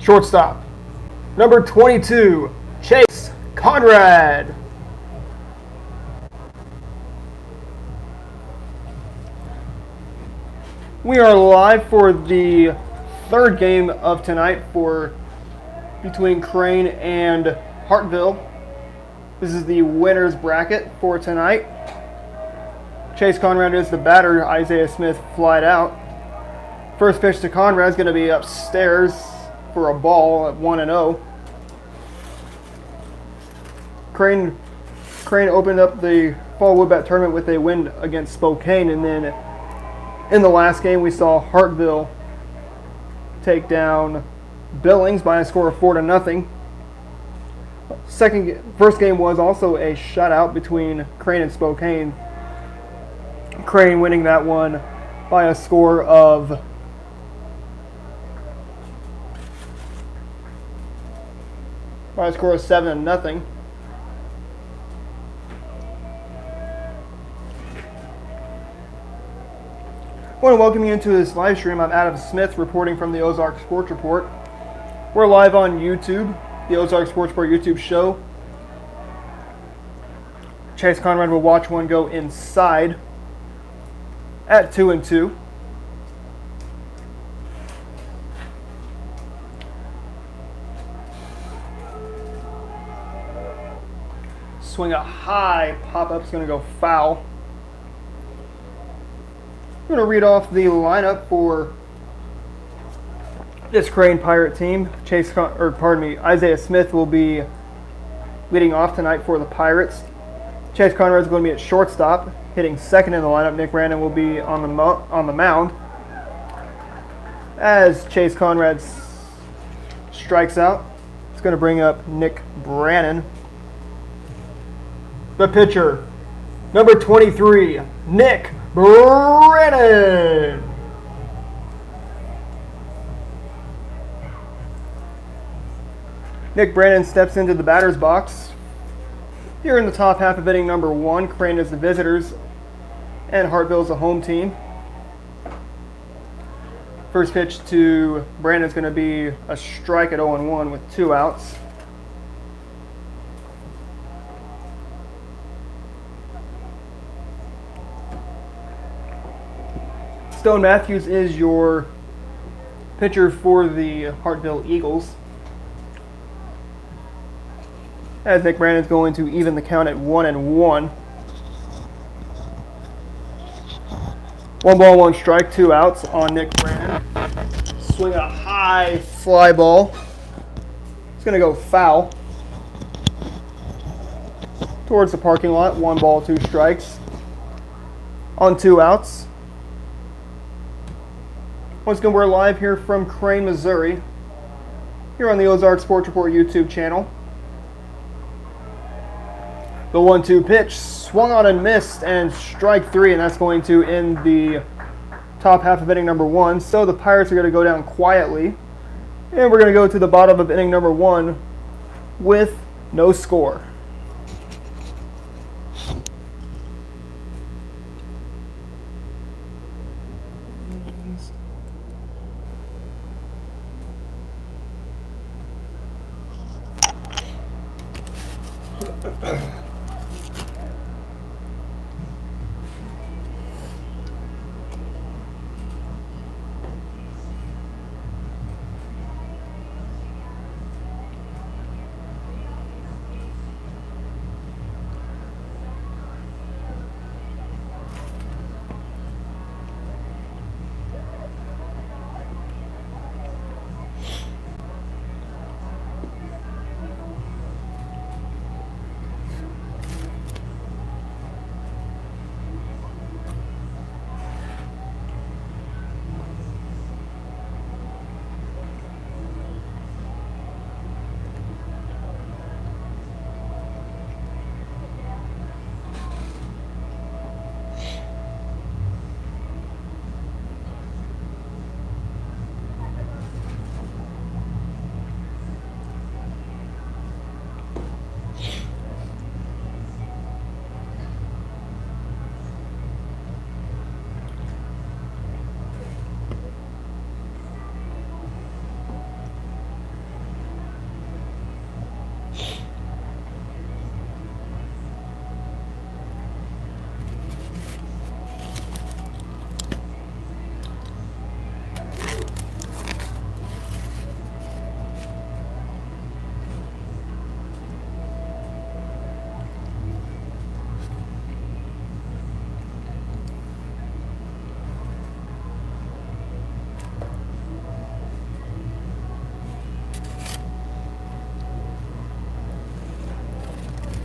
Shortstop, number 22, Chase Conrad. We are live for the third game of tonight between Crane and Hartville. This is the winner's bracket for tonight. Chase Conrad is the batter. Isaiah Smith flied out. First pitch to Conrad is going to be upstairs for a ball at 1-0. Crane opened up the Fall Woodbat tournament with a win against Spokane, and then in the last game we saw Hartville take down Billings by a score of 4-0. First game was also a shutout between Crane and Spokane. Crane winning that one by a score of 7-0. I want to welcome you into this live stream. I'm Adam Smith reporting from the Ozarks Sports Report. We're live on YouTube, the Ozarks Sports Report YouTube show. Chase Conrad will watch one go inside at 2-2. Swing a high pop-up is going to go foul. I'm going to read off the lineup for this Crane Pirate team. Isaiah Smith will be leading off tonight for the Pirates. Chase Conrad is going to be at shortstop, hitting second in the lineup. Nick Brandon will be on the mound. As Chase Conrad strikes out, it's going to bring up Nick Brannon. The pitcher, number 23, Nick Brannon. Nick Brannon steps into the batter's box. Here in the top half of inning number 1, Crane is the visitors and Hartville is the home team. First pitch to Brandon is going to be a strike at 0-1 with 2 outs. Stone Matthews is your pitcher for the Hartville Eagles, as Nick Brandon is going to even the count at 1-1. 1 ball, 1 strike, 2 outs on Nick Brandon. Swing a high fly ball. It's going to go foul towards the parking lot. 1 ball, 2 strikes on 2 outs. Once again, we're live here from Crane, Missouri, here on the Ozarks Sports Report YouTube channel. The 1-2 pitch swung on and missed, and strike 3, and that's going to end the top half of inning number 1. So the Pirates are going to go down quietly, and we're going to go to the bottom of inning number 1 with no score.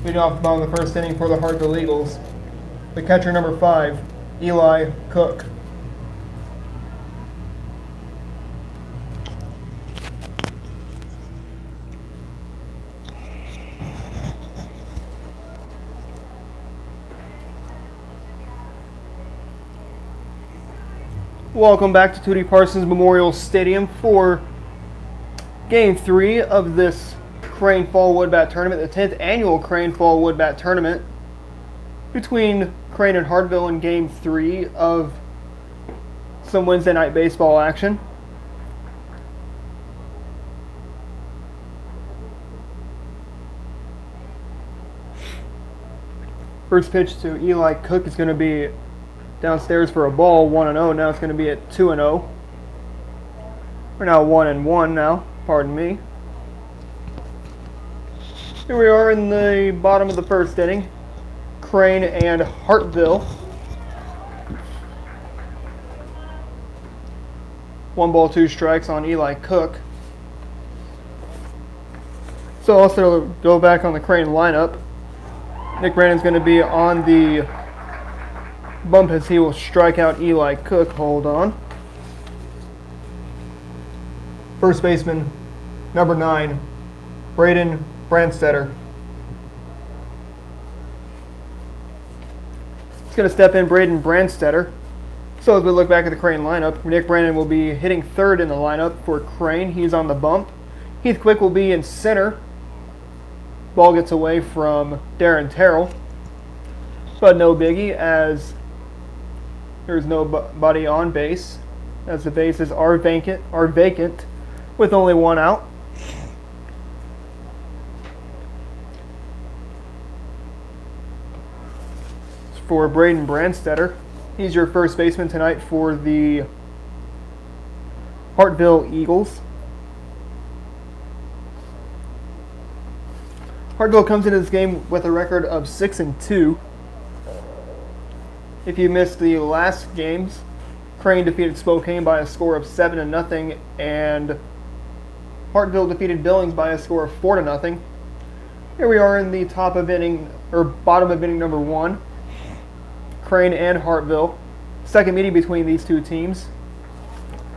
Leading off the bottom of the first inning for the Hartville Eagles, the catcher number 5, Eli Cook. Welcome back to Tootie Parsons Memorial Stadium for Game 3 of this Crane Fall Woodbat Tournament, the 10th annual Crane Fall Woodbat Tournament, between Crane and Hartville in Game 3 of some Wednesday night baseball action. First pitch to Eli Cook is going to be downstairs for a ball, 1-0. Now it's going to be at 2-0. We're now 1-1 now, pardon me. Here we are in the bottom of the first inning. Crane and Hartville. 1 ball, 2 strikes on Eli Cook. So also go back on the Crane lineup. Nick Brandon's going to be on the bump as he will strike out Eli Cook. Hold on. First baseman, number 9, Braden Brandstetter. It's going to step in Braden Brandstetter. So as we look back at the Crane lineup, Nick Brandon will be hitting third in the lineup for Crane. He's on the bump. Heath Quick will be in center. Ball gets away from Darren Terrell. But no biggie, as there's nobody on base, as the bases are vacant with only 1 out. For Braden Brandstetter, he's your first baseman tonight for the Hartville Eagles. Hartville comes into this game with a record of 6-2. If you missed the last games, Crane defeated Spokane by a score of 7-0, and Hartville defeated Billings by a score of 4-0. Here we are in the bottom of inning number 1. Crane and Hartville. Second meeting between these two teams,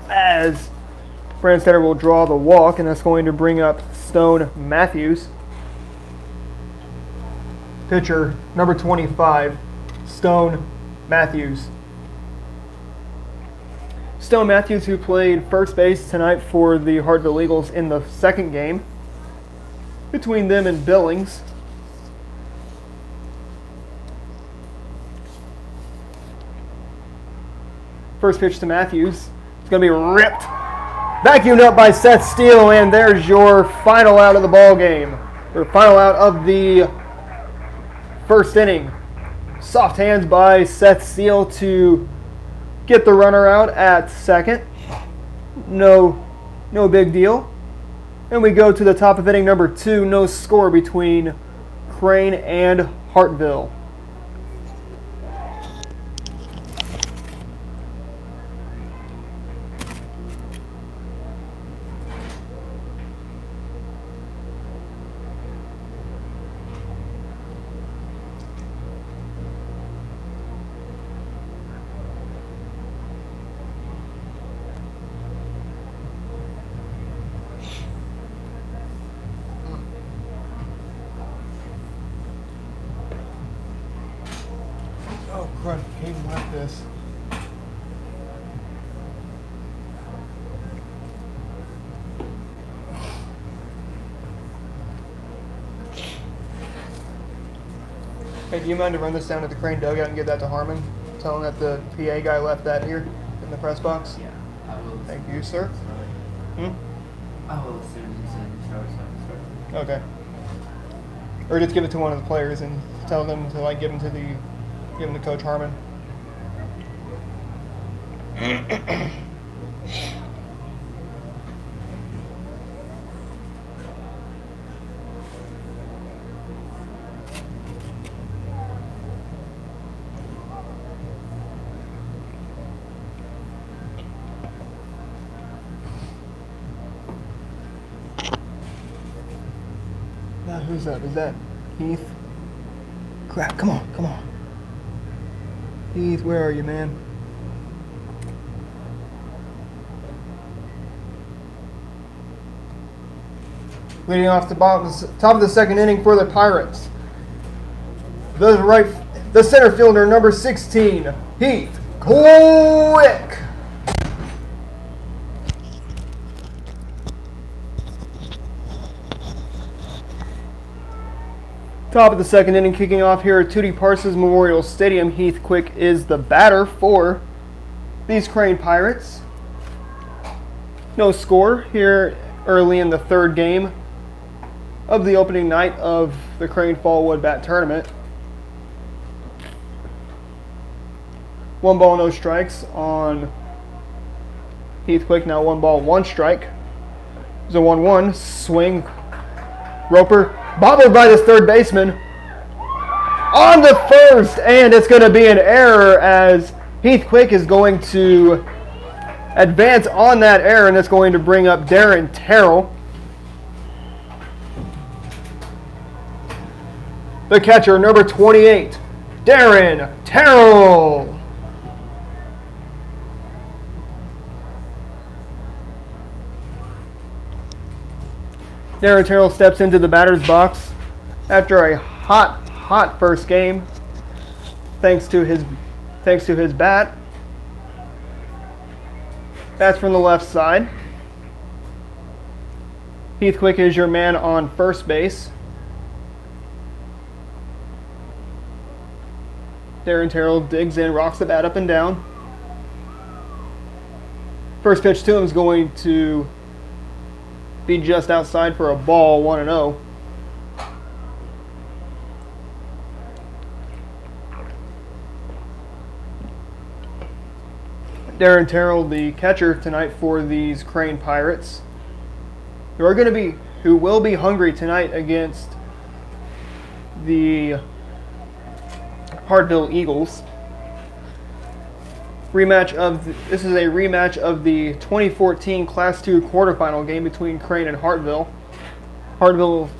as Brandstetter will draw the walk, and that's going to bring up Stone Matthews. Pitcher number 25, Stone Matthews. Stone Matthews, who played first base tonight for the Hartville Eagles in the second game between them and Billings. First pitch to Matthews. It's going to be ripped. Vacuumed up by Seth Steele, and there's your final out of the ball game. Or final out of the first inning. Soft hands by Seth Steele to get the runner out at second. No big deal. And we go to the top of inning number 2. No score between Crane and Hartville. Oh, crud, came like this. Hey, do you mind to run this down to the Crane dugout and give that to Harmon? Tell him that the PA guy left that here in the press box? Yeah, I will. Thank you, sir. I will as soon as he's in the shower, Okay. Or just give it to one of the players and tell them to give him to Coach Harmon. Now who's up? Is that Heath? Crap, come on, come on. Heath, where are you, man? Leading off the top of the second inning for the Pirates. The center fielder, number 16, Heath Quick. Top of the second inning, kicking off here at Tootie Parsons Memorial Stadium. Heath Quick is the batter for these Crane Pirates. No score here early in the third game of the opening night of the Crane Fallwood Bat Tournament. 1 ball, no strikes on Heath Quick. Now 1 ball, 1 strike. There's a 1-1 swing. Roper bobbled by this third baseman on the first, and it's going to be an error as Heath Quick is going to advance on that error, and it's going to bring up Darren Terrell. The catcher, number 28, Darren Terrell. Darren Terrell steps into the batter's box after a hot first game, thanks to his bat. That's from the left side. Heath Quick is your man on first base. Darren Terrell digs in, rocks the bat up and down. First pitch to him is going to be just outside for a ball, 1-0. Darren Terrell, the catcher tonight for these Crane Pirates, who will be hungry tonight against the Hartville Eagles. This is a rematch of the 2014 Class II quarterfinal game between Crane and Hartville. Hartville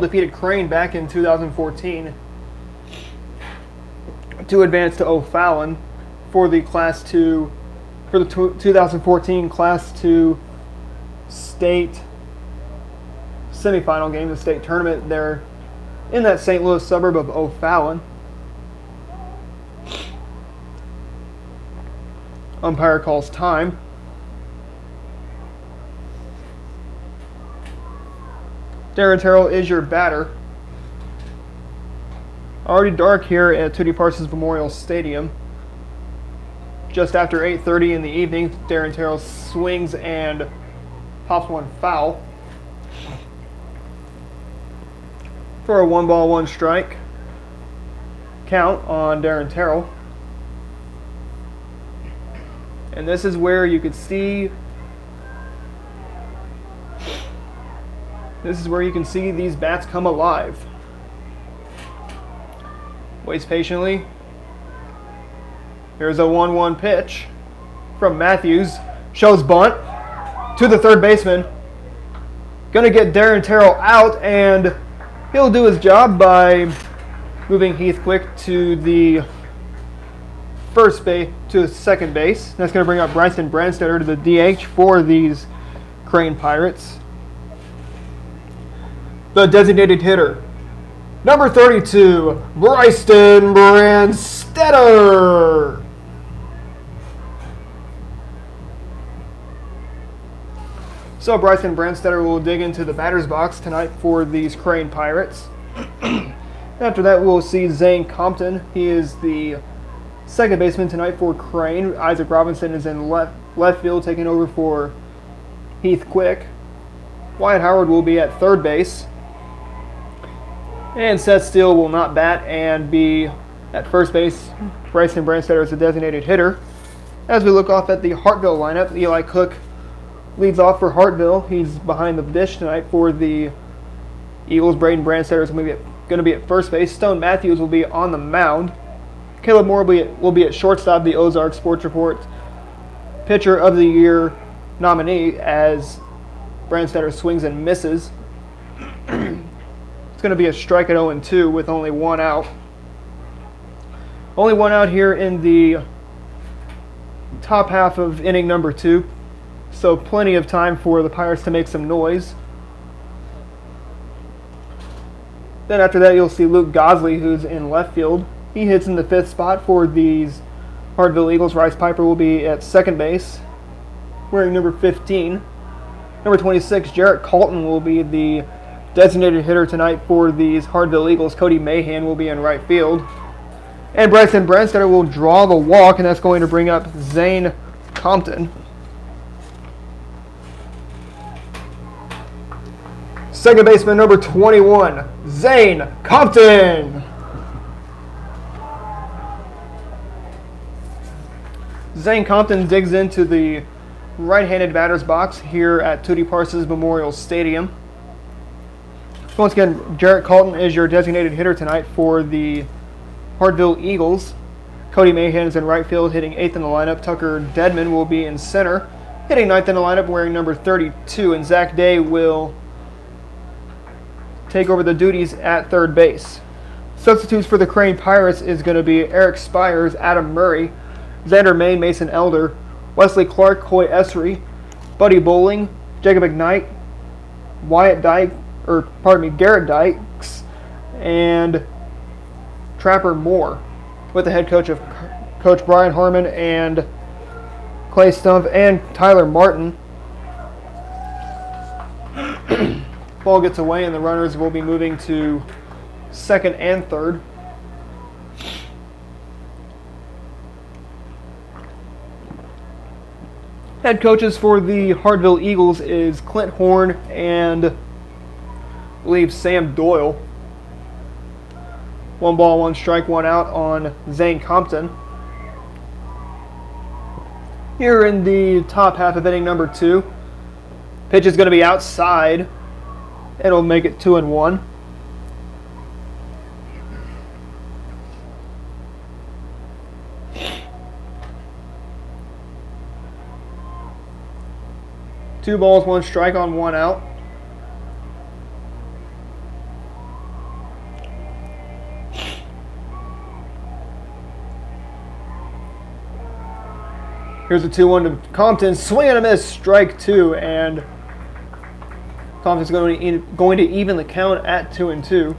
defeated Crane back in 2014 to advance to O'Fallon for the 2014 Class II state semifinal game, the state tournament there in that St. Louis suburb of O'Fallon. Umpire calls time. Darren Terrell is your batter. Already dark here at Tootie Parsons Memorial Stadium. Just after 8:30 in the evening, Darren Terrell swings and pops one foul for a 1 ball, 1 strike count on Darren Terrell. And this is where you could see these bats come alive. Waits patiently. Here's a 1-1 pitch from Matthews. Shows bunt to the third baseman. Gonna get Darren Terrell out, and he'll do his job by moving Heath Quick to the second base. That's going to bring up Bryson Brandstetter to the DH for these Crane Pirates. The designated hitter, number 32, Bryson Brandstetter. So Bryson Brandstetter will dig into the batter's box tonight for these Crane Pirates. After that, we'll see Zane Compton. He is the second baseman tonight for Crane. Isaac Robinson is in left field, taking over for Heath Quick. Wyatt Howard will be at third base. And Seth Steele will not bat and be at first base. Bryson Brandstetter is a designated hitter. As we look off at the Hartville lineup, Eli Cook leads off for Hartville. He's behind the dish tonight for the Eagles. Braden Brandstetter is going to be at first base. Stone Matthews will be on the mound. Caleb Moore will be at shortstop, the Ozarks Sports Report Pitcher of the Year nominee, as Brandstetter swings and misses. It's going to be a strike at 0-2 with only one out. Only one out here in the top half of inning number 2. So plenty of time for the Pirates to make some noise. Then after that, you'll see Luke Gosley, who's in left field. He hits in the 5th spot for these Hartville Eagles. Rice Piper will be at second base, wearing number 15. Number 26, Jarrett Colton, will be the designated hitter tonight for these Hartville Eagles. Cody Mahan will be in right field. And Bryson Brandstetter will draw the walk, and that's going to bring up Zane Compton. Second baseman number 21, Zane Compton. Zane Compton digs into the right-handed batter's box here at Tootie Parsons Memorial Stadium. Once again, Jarrett Colton is your designated hitter tonight for the Hartville Eagles. Cody Mahan is in right field, hitting 8th in the lineup. Tucker Dedman will be in center, hitting 9th in the lineup, wearing number 32. And Zach Day will take over the duties at third base. Substitutes for the Crane Pirates is going to be Eric Spires, Adam Murray, Xander Main, Mason Elder, Wesley Clark, Coy Essery, Buddy Bowling, Jacob McKnight, Garrett Dykes, and Trapper Moore, with the head coach of Coach Brian Harmon and Clay Stumpf and Tyler Martin. Ball gets away, and the runners will be moving to second and third. Head coaches for the Hartville Eagles is Clint Horn and I believe Sam Doyle. 1 ball, 1 strike, 1 out on Zane Compton. Here in the top half of inning number 2, pitch is going to be outside. It'll make it 2-1. Two balls, 1 strike on 1 out. Here's a 2-1 to Compton. Swing and a miss, strike 2, and Compton's going to even the count at 2-2.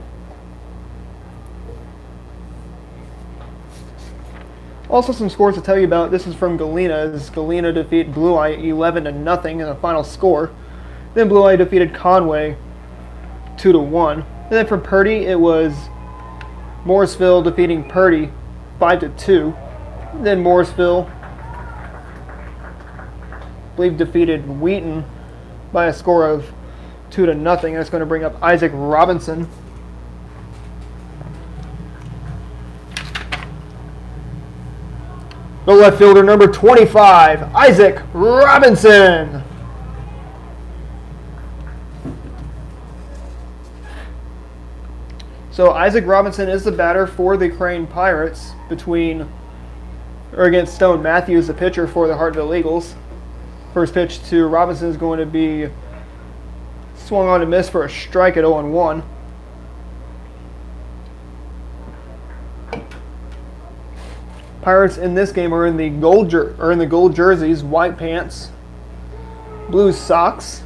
Also, some scores to tell you about. This is from Galena, as Galena defeat Blue Eye 11-0 in the final score. Then Blue Eye defeated Conway 2-1. And then from Purdy, it was Morrisville defeating Purdy 5-2. Then Morrisville, I believe, defeated Wheaton by a score of 2-0. That's going to bring up Isaac Robinson. The left fielder, number 25, Isaac Robinson. So Isaac Robinson is the batter for the Crane Pirates against Stone Matthews, the pitcher for the Hartville Eagles. First pitch to Robinson is going to be swung on to miss for a strike at 0-1. Pirates in this game are in the gold jerseys, white pants, blue socks.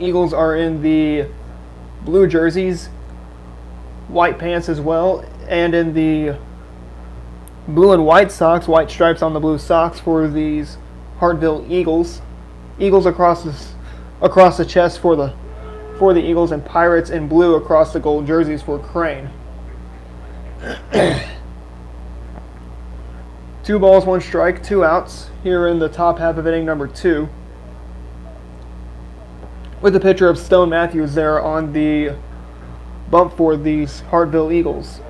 Eagles are in the blue jerseys, white pants as well, and in the blue and white socks, white stripes on the blue socks for these Hartville Eagles. Eagles across the chest for the Eagles, and Pirates in blue across the gold jerseys for Crane. 2 balls, 1 strike, 2 outs here in the top half of inning number 2. With the pitcher of Stone Matthews there on the bump for these Hartville Eagles.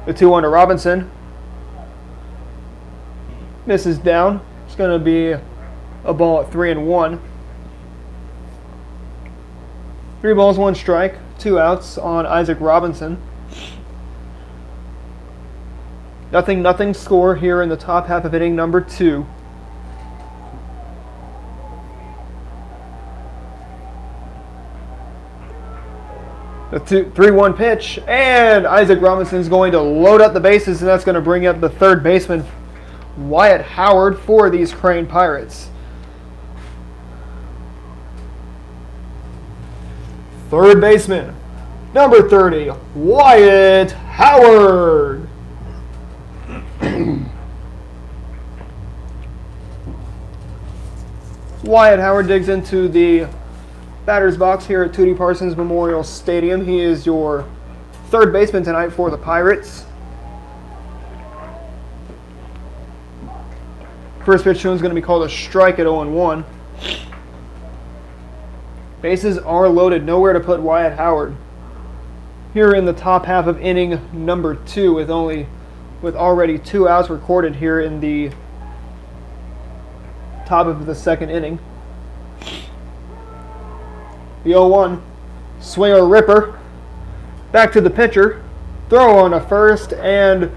The 2-1 to Robinson. Misses down. It's going to be a ball at 3-1. 3 balls, 1 strike, 2 outs on Isaac Robinson. Nothing score here in the top half of inning number 2. The 3-1 pitch, and Isaac Robinson's going to load up the bases, and that's going to bring up the third baseman, Wyatt Howard, for these Crane Pirates. Third baseman, number 30, Wyatt Howard. Wyatt Howard digs into the batter's box here at Tootie Parsons Memorial Stadium. He is your third baseman tonight for the Pirates. First pitch to him is going to be called a strike at 0-1. Bases are loaded, nowhere to put Wyatt Howard. Here in the top half of inning number 2, with already 2 outs recorded here in the top of the second inning. The 0-1, swing a ripper, back to the pitcher, throw on a first, and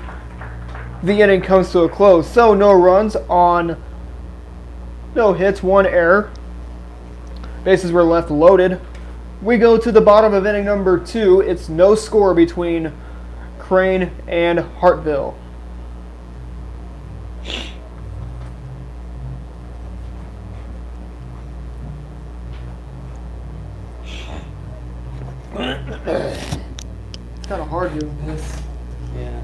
the inning comes to a close. So no runs on no hits, 1 error. Bases were left loaded. We go to the bottom of inning number 2. It's no score between Crane and Hartville. It's kind of hard doing this. Yeah.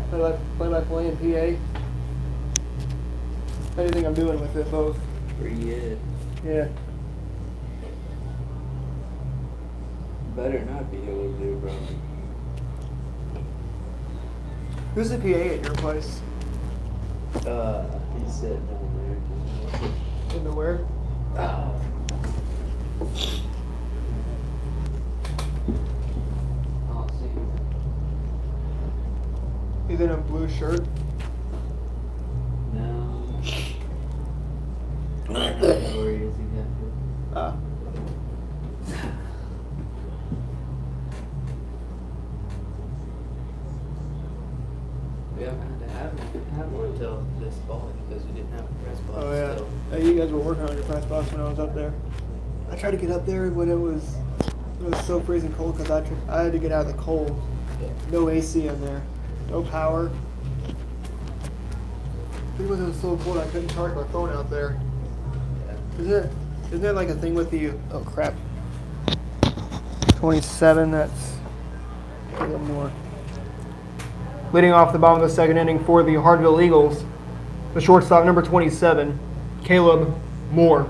Play by play in PA. How do you think I'm doing with it both? Pretty good. Yeah. Better not be able to do, bro. Who's the PA at your place? He's sitting down there. In the where? Oh. I'll see. He's in a blue shirt. No. I don't know where he is exactly. We haven't had to have one until this fall because we didn't have a press box. Oh yeah. So. You guys were working on your press box when I was up there. I tried to get up there when it was so freezing cold because I had to get out of the cold. No AC in there, no power. Because it was so cold I couldn't charge my phone out there. Isn't there like a thing with the oh crap 27? That's a little more. Leading off the bottom of the second inning for the Hartville Eagles, the shortstop number 27, Caleb Moore.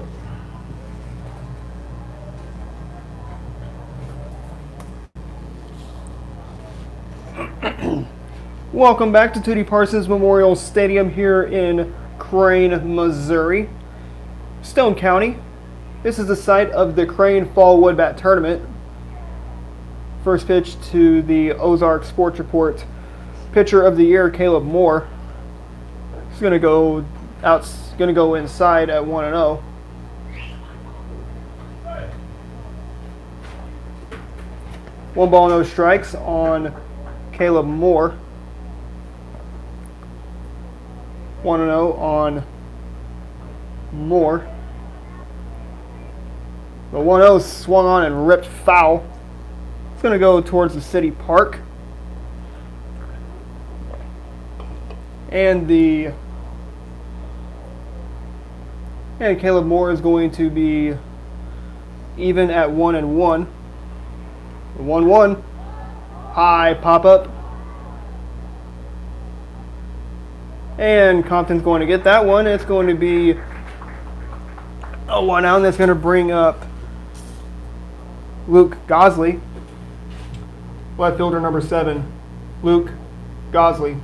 Welcome back to Tootie Parsons Memorial Stadium here in Crane, Missouri. Stone County. This is the site of the Crane Fall Wood Bat Tournament. First pitch to the Ozarks Sports Report pitcher of the year, Caleb Moore. He's going to go inside at 1-0. One ball, no strikes on Caleb Moore. 1-0 on Moore. The 1-0 swung on and ripped foul. It's going to go towards the city park. And Caleb Moore is going to be even at 1-1. 1-1. High pop up. And Compton's going to get that one. It's going to be a 1 out, and that's going to bring up Luke Gosley. Left fielder number 7, Luke Gosley.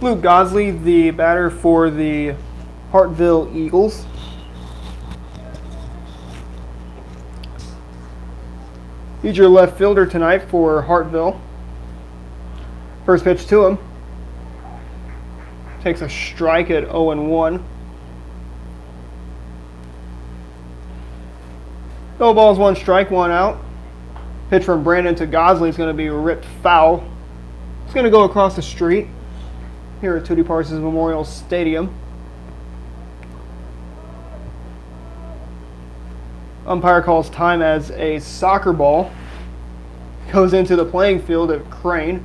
Luke Gosley, the batter for the Hartville Eagles. He's your left fielder tonight for Hartville. First pitch to him. Takes a strike at 0-1. No balls, 1 strike, 1 out. Pitch from Brandon to Gosley is going to be ripped foul. It's going to go across the street here at Tootie Parsons Memorial Stadium. Umpire calls time as a soccer ball. Goes into the playing field at Crane.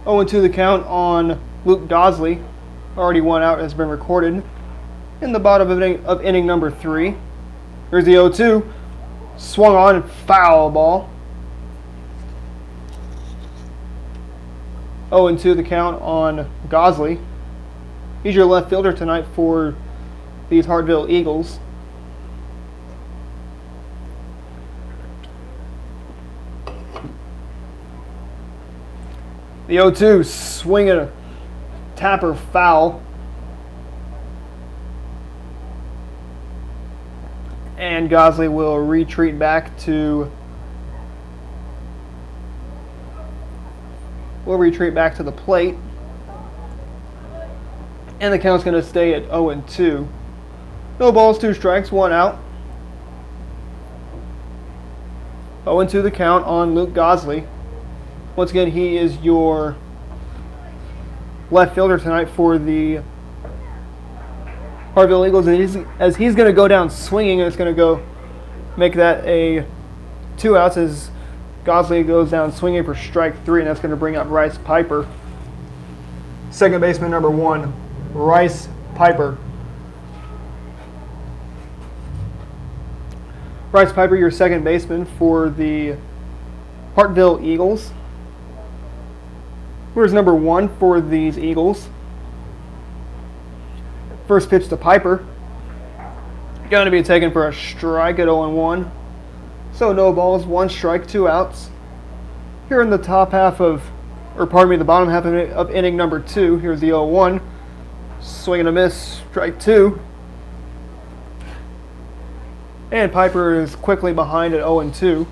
Oh, and to the count on Luke Gosley. Already one out has been recorded in the bottom of inning number 3. Here's the 0-2. Swung on, foul ball. 0-2 the count on Gosley. He's your left fielder tonight for these Hartville Eagles. The 0-2 swinging a tapper foul. And Gosley will retreat back to the plate. And the count's going to stay at 0-2. No balls, 2 strikes, 1 out. 0-2 the count on Luke Gosley. Once again, he is your left fielder tonight for the Hartville Eagles, and as he's going to go down swinging, and it's going to go make that a 2 outs as Gosley goes down swinging for strike 3, and that's going to bring up Bryce Piper. Second baseman number 1, Bryce Piper. Bryce Piper, your second baseman for the Hartville Eagles. Here's number 1 for these Eagles. First pitch to Piper. Going to be taken for a strike at 0-1. So no balls, 1 strike, 2 outs. Here in the top half the bottom half of inning number 2. Here's the 0-1. Swing and a miss, strike 2. And Piper is quickly behind at 0-2.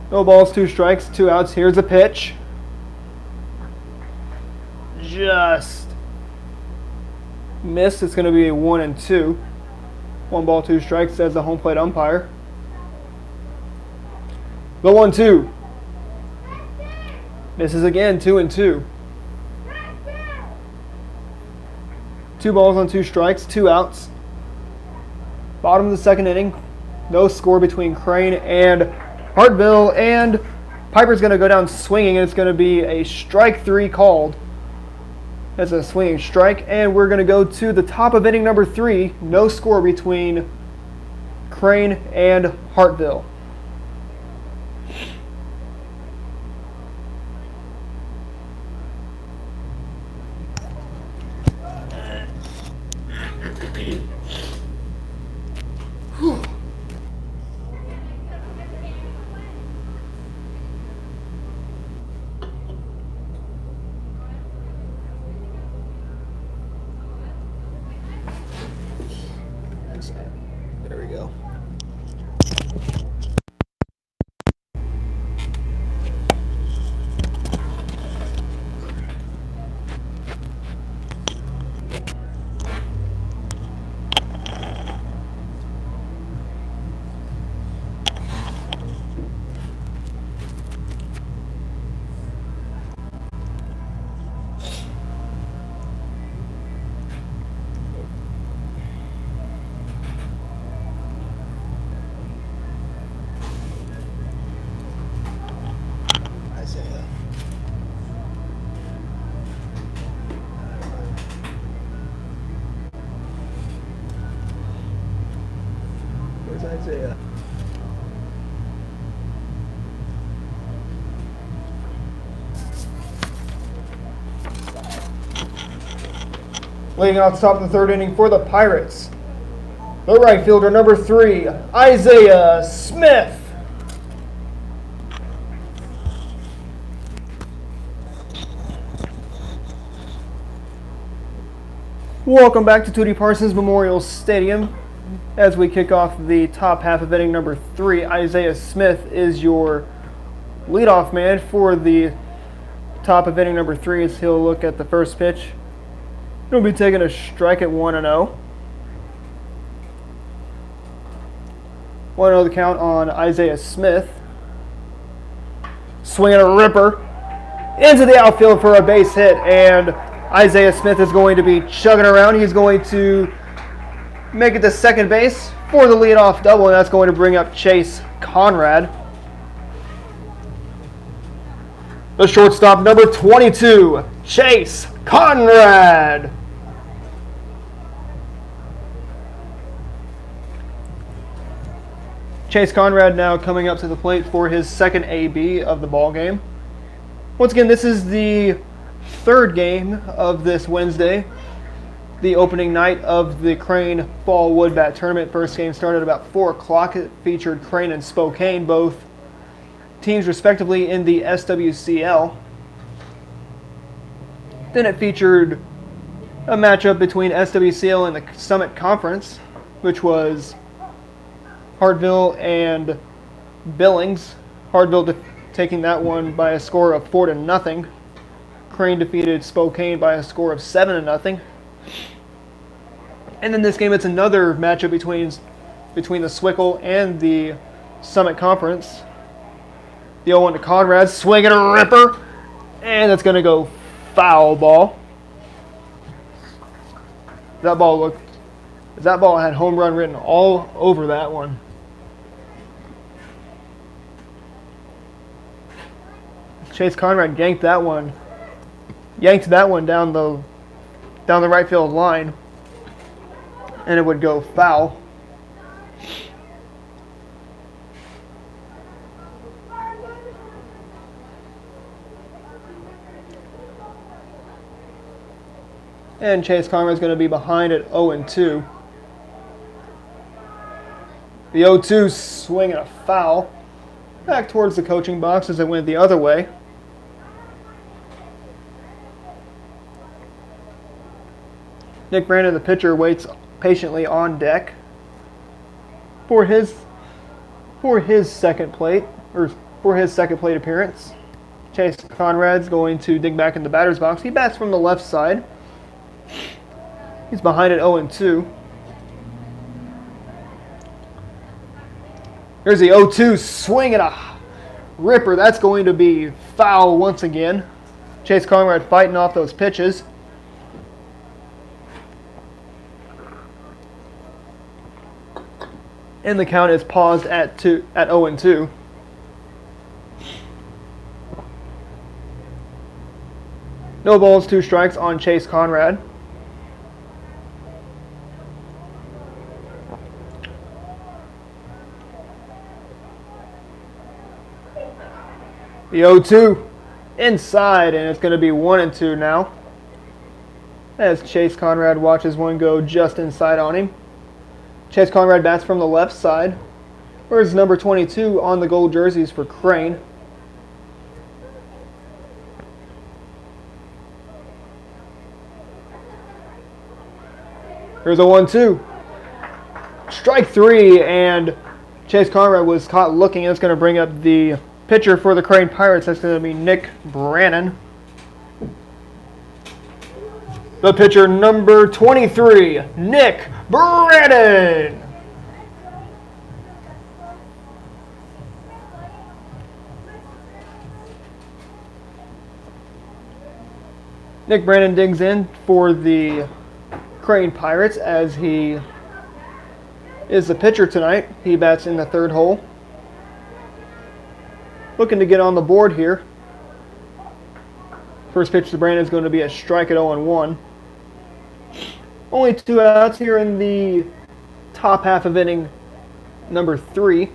No balls, 2 strikes, 2 outs. Here's the pitch. Just missed. It's going to be a 1-2. 1 ball, 2 strikes, says the home plate umpire. The 1-2. Misses again, 2-2. 2 balls on 2 strikes, 2 outs. Bottom of the second inning. No score between Crane and Hartville, and Piper's going to go down swinging, and it's going to be a strike 3 called. That's a swinging strike, and we're going to go to the top of inning number 3. No score between Crane and Hartville. There we go. Where's Isaiah? Leading off top of the third inning for the Pirates, the right fielder number 3, Isaiah Smith. Welcome back to Tootie Parsons Memorial Stadium. As we kick off the top half of inning number 3, Isaiah Smith is your leadoff man for the top of inning number 3 as he'll look at the first pitch. He'll be taking a strike at 1-0. 1-0 the count on Isaiah Smith. Swinging a ripper. into the outfield for a base hit, and Isaiah Smith is going to be chugging around. He's going to make it to second base for the leadoff double, and that's going to bring up Chase Conrad. The shortstop, number 22, Chase Conrad. Chase Conrad now coming up to the plate for his second AB of the ball game. Once again, this is the third game of this Wednesday, the opening night of the Crane Fall Wood Bat Tournament. First game started about 4 o'clock. It featured Crane and Spokane, both teams respectively in the SWCL. Then it featured a matchup between SWCL and the Summit Conference, which was Hartville and Billings. Hartville taking that one by a score of 4-0. Crane defeated Spokane by a score of 7-0. And then this game, it's another matchup between the Swickle and the Summit Conference. The 0-1 to Conrad, swinging a ripper, and it's going to go foul ball. That ball had home run written all over that one. Chase Conrad yanked that one down the right field line, and it would go foul. And Chase Conrad is going to be behind at 0-2. The 0-2 swinging a foul back towards the coaching box as it went the other way. Nick Brandon, the pitcher, waits patiently on deck for his second plate appearance. Chase Conrad's going to dig back in the batter's box. He bats from the left side. He's behind at 0-2. There's the 0-2 swing and a ripper. That's going to be foul once again. Chase Conrad fighting off those pitches. And the count is paused at 0-2. No balls, 2 strikes on Chase Conrad. The 0-2 inside, and it's going to be 1-2 now, as Chase Conrad watches one go just inside on him. Chase Conrad bats from the left side. Where's number 22 on the gold jerseys for Crane? Here's a 1-2. Strike 3, and Chase Conrad was caught looking. It's going to bring up the pitcher for the Crane Pirates. That's going to be Nick Brannon. The pitcher, number 23, Nick Brannon. Nick Brannon digs in for the Crane Pirates as he is the pitcher tonight. He bats in the third hole. Looking to get on the board here. First pitch to Brandon is going to be a strike at 0-1. Only 2 outs here in the top half of inning number 3.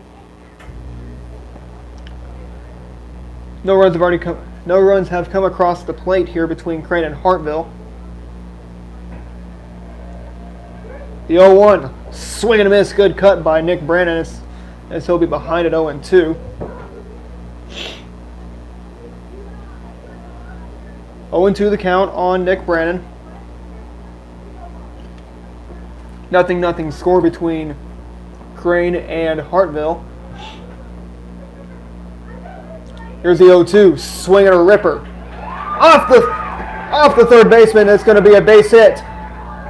No runs have come across the plate here between Crane and Hartville. The 0-1, swing and a miss, good cut by Nick Brannon as he'll be behind at 0-2. 0-2 the count on Nick Brannon. 0-0 score between Crane and Hartville. Here's the 0-2, swinging a ripper. Off the third baseman, it's going to be a base hit.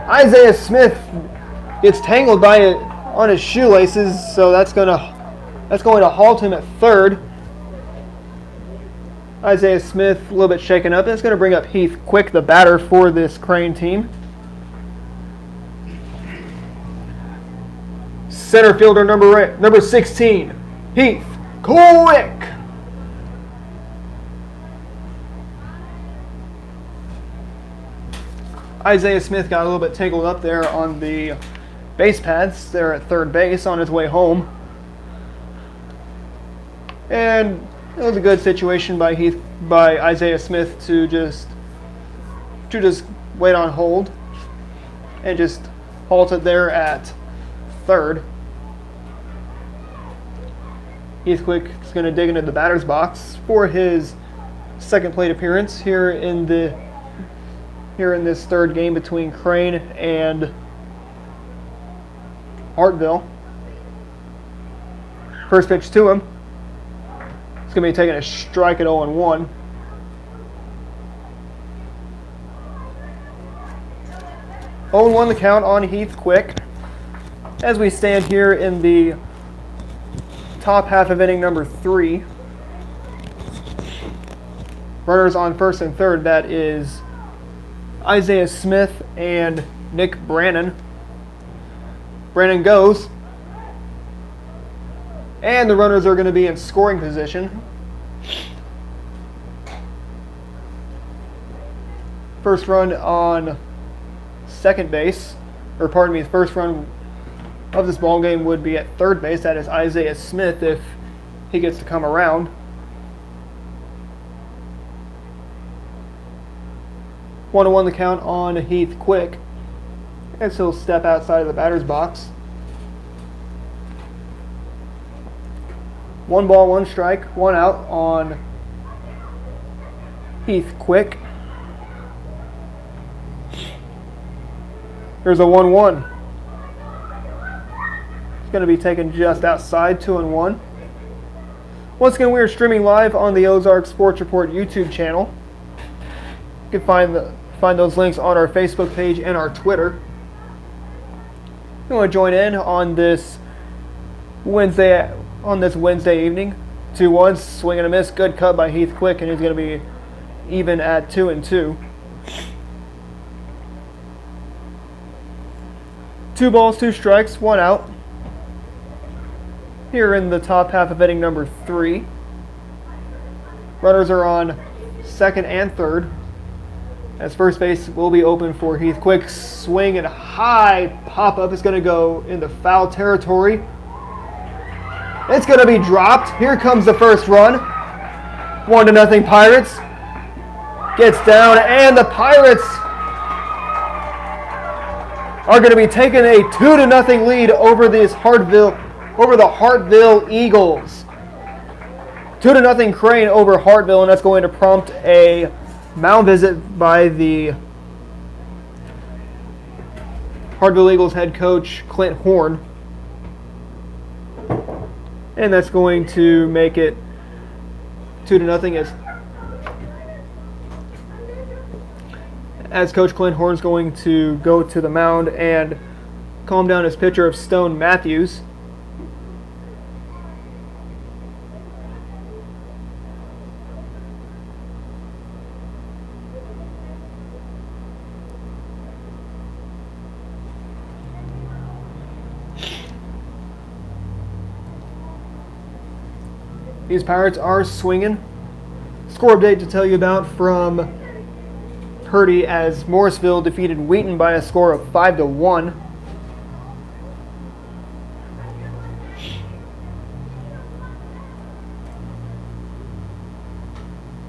Isaiah Smith gets tangled by it on his shoelaces, so that's going to halt him at third. Isaiah Smith a little bit shaken up. It's going to bring up Heath Quick, the batter for this Crane team. Center fielder number 16, Heath Quick. Isaiah Smith got a little bit tangled up there on the base paths there at third base on his way home. And it was a good situation by Isaiah Smith to just wait on hold and just halt it there at third. Heath Quick is going to dig into the batter's box for his second plate appearance here in this third game between Crane and Hartville. First pitch to him. It's going to be taking a strike at 0-1. Oh-1 the count on Heath Quick as we stand here in the top half of inning number 3. Runners on first and third, that is Isaiah Smith and Nick Brannon. Brannon goes. And the runners are going to be in scoring position. First run on second base, or pardon me, the first run of this ball game would be at third base. That is Isaiah Smith if he gets to come around. One and one the count on Heath Quick as he'll step outside of the batter's box. 1 ball, 1 strike, 1 out on Heath Quick. There's a 1-1. It's going to be taken just outside, 2-1. Once again, we are streaming live on the Ozarks Sports Report YouTube channel. You can find those links on our Facebook page and our Twitter. If you want to join in on this Wednesday evening, 2-1, swing and a miss, good cut by Heath Quick, and he's going to be even at 2-2. 2 balls, 2 strikes, 1 out. Here in the top half of inning number 3. Runners are on second and third, as first base will be open for Heath Quick. Swing and high pop-up is going to go into foul territory. It's going to be dropped. Here comes the first run. 1-0 Pirates. Gets down, and the Pirates are going to be taking a 2-0 lead over the Hartville Eagles. 2-0 Crane over Hartville, and that's going to prompt a mound visit by the Hartville Eagles head coach Clint Horn. And that's going to make it 2-0 as Coach Clint Horn's going to go to the mound and calm down his pitcher of Stone Matthews. These Pirates are swinging. Score update to tell you about from Purdy as Morrisville defeated Wheaton by a score of 5-1.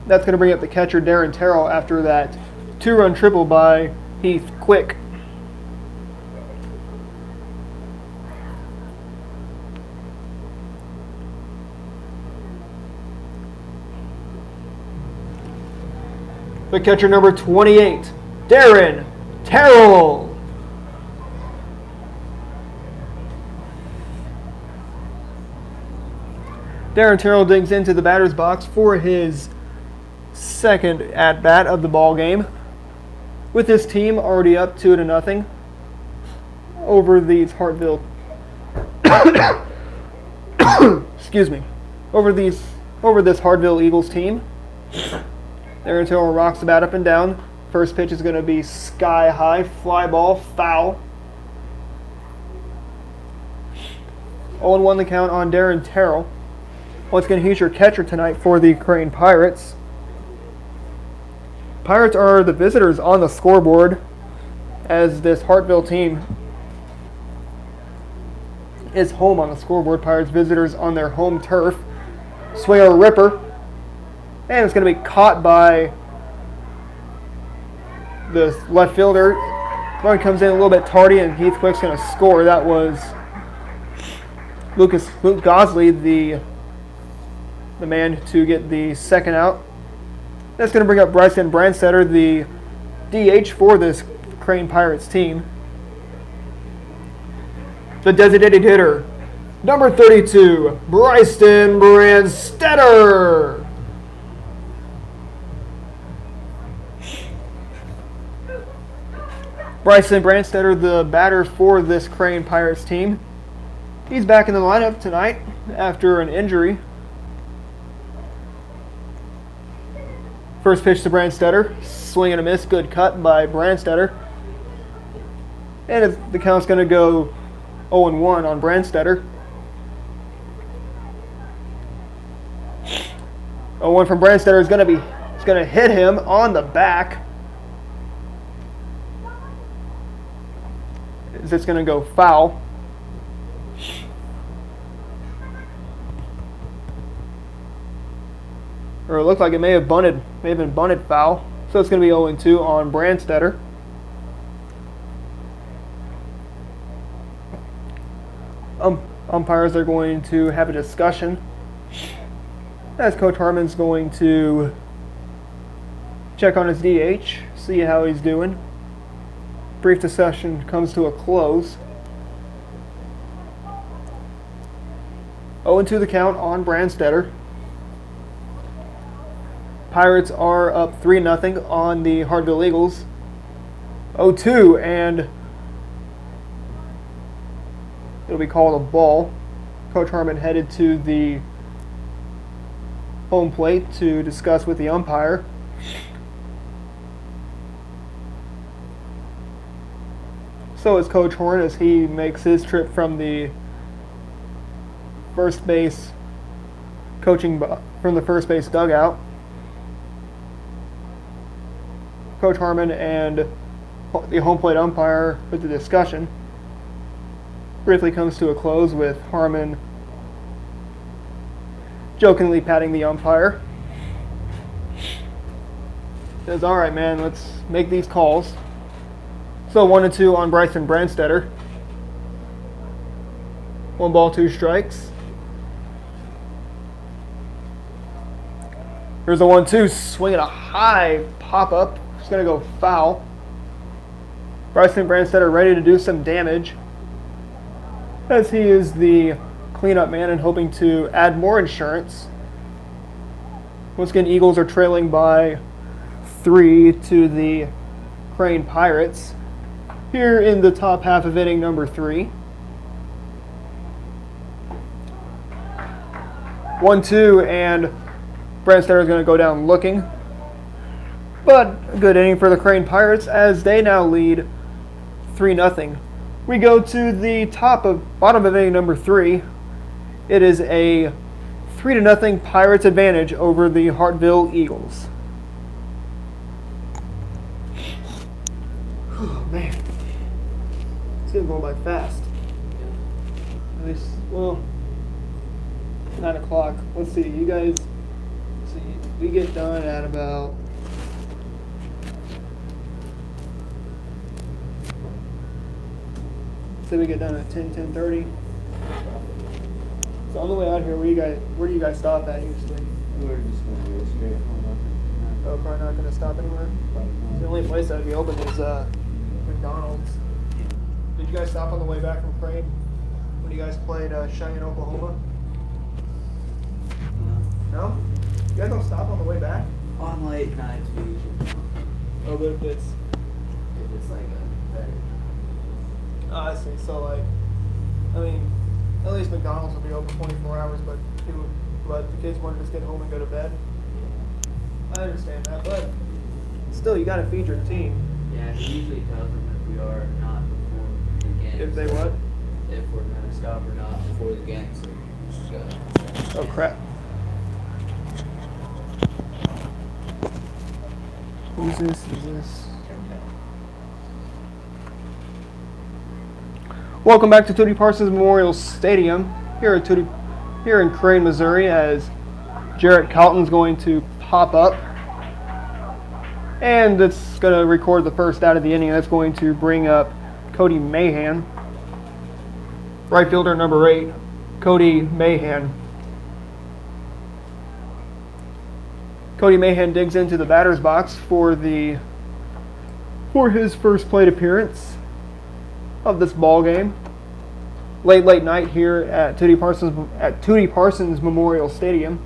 That's going to bring up the catcher Darren Terrell after that 2-run triple by Heath Quick. The catcher number 28, Darren Terrell. Darren Terrell digs into the batter's box for his second at-bat of the ball game, with his team already up 2-0 over these Hartville excuse me, over this Hartville Eagles team. They're going to throw rocks the bat up and down. First pitch is going to be sky high, fly ball, foul. 0-1 the count on Darren Terrell. Once again, he's your catcher tonight for the Crane Pirates. Pirates are the visitors on the scoreboard, as this Hartville team is home on the scoreboard. Pirates visitors on their home turf. Swing a ripper, and it's going to be caught by the left fielder. Run comes in a little bit tardy, and Heathcliff's going to score. That was Luke Gosley, the man to get the second out. That's going to bring up Bryson Brandstetter, the DH for this Crane Pirates team. The designated hitter, number 32, Bryson Brandstetter. Bryson Brandstetter, the batter for this Crane Pirates team. He's back in the lineup tonight after an injury. First pitch to Brandstetter, swing and a miss, good cut by Brandstetter. And the count's going to go 0-1 on Brandstetter. 0-1 from Brandstetter is going to hit him on the back. It's going to go foul. Or it looked like it may have been bunted foul. So it's going to be 0-2 on Brandstetter. Umpires are going to have a discussion, as Coach Harmon's going to check on his DH, see how he's doing. Brief discussion comes to a close. 0-2 the count on Brandstetter. Pirates are up 3-0 on the Hartville Eagles. 0-2, and it'll be called a ball. Coach Harmon headed to the home plate to discuss with the umpire. So is Coach Horn as he makes his trip from the first base from the first base dugout. Coach Harmon and the home plate umpire with the discussion briefly comes to a close with Harmon jokingly patting the umpire. Says, "All right, man, let's make these calls." So 1-2 on Bryson Brandstetter. 1 ball, 2 strikes. Here's a 1-2, swinging a high pop-up. It's going to go foul. Bryson Brandstetter ready to do some damage, as he is the cleanup man and hoping to add more insurance. Once again, Eagles are trailing by 3 to the Crane Pirates here in the top half of inning number 3. 1-2, and Brandstetter is going to go down looking. But a good inning for the Crane Pirates as they now lead 3-0. We go to the bottom of inning number 3. It is a 3-0 Pirates advantage over the Hartville Eagles. Oh man, it's gonna go by fast. At least, well, 9 o'clock. Let's see, you guys. See, we get done at about. Say we get done at 10:30. So on the way out here, where do you guys stop at usually? We're just going to go straight home. Oh, probably not going to stop anywhere. The only place that would be open is McDonald's. Did you guys stop on the way back from Crane when you guys played Cheyenne, Oklahoma? No? You guys don't stop on the way back? On late nights, we usually Oh, but if it's like a better. Oh, I see. So, like, I mean, at least McDonald's will be open 24 hours, but the kids want to just get home and go to bed. I understand that, but still, you got to feed your team. Yeah, he usually tells them if we are or not before the game. If they what? If we're going to stop or not before the game. So just gotta Oh crap! Who's this? Who's this? Welcome back to Tootie Parsons Memorial Stadium here in Crane, Missouri, as Jarrett Calton's going to pop up, and it's going to record the first out of the inning. That's going to bring up Cody Mahan, right fielder number 8, Cody Mahan. Cody Mahan digs into the batter's box for his first plate appearance of this ball game. Late night here at Tootie Parsons Memorial Stadium.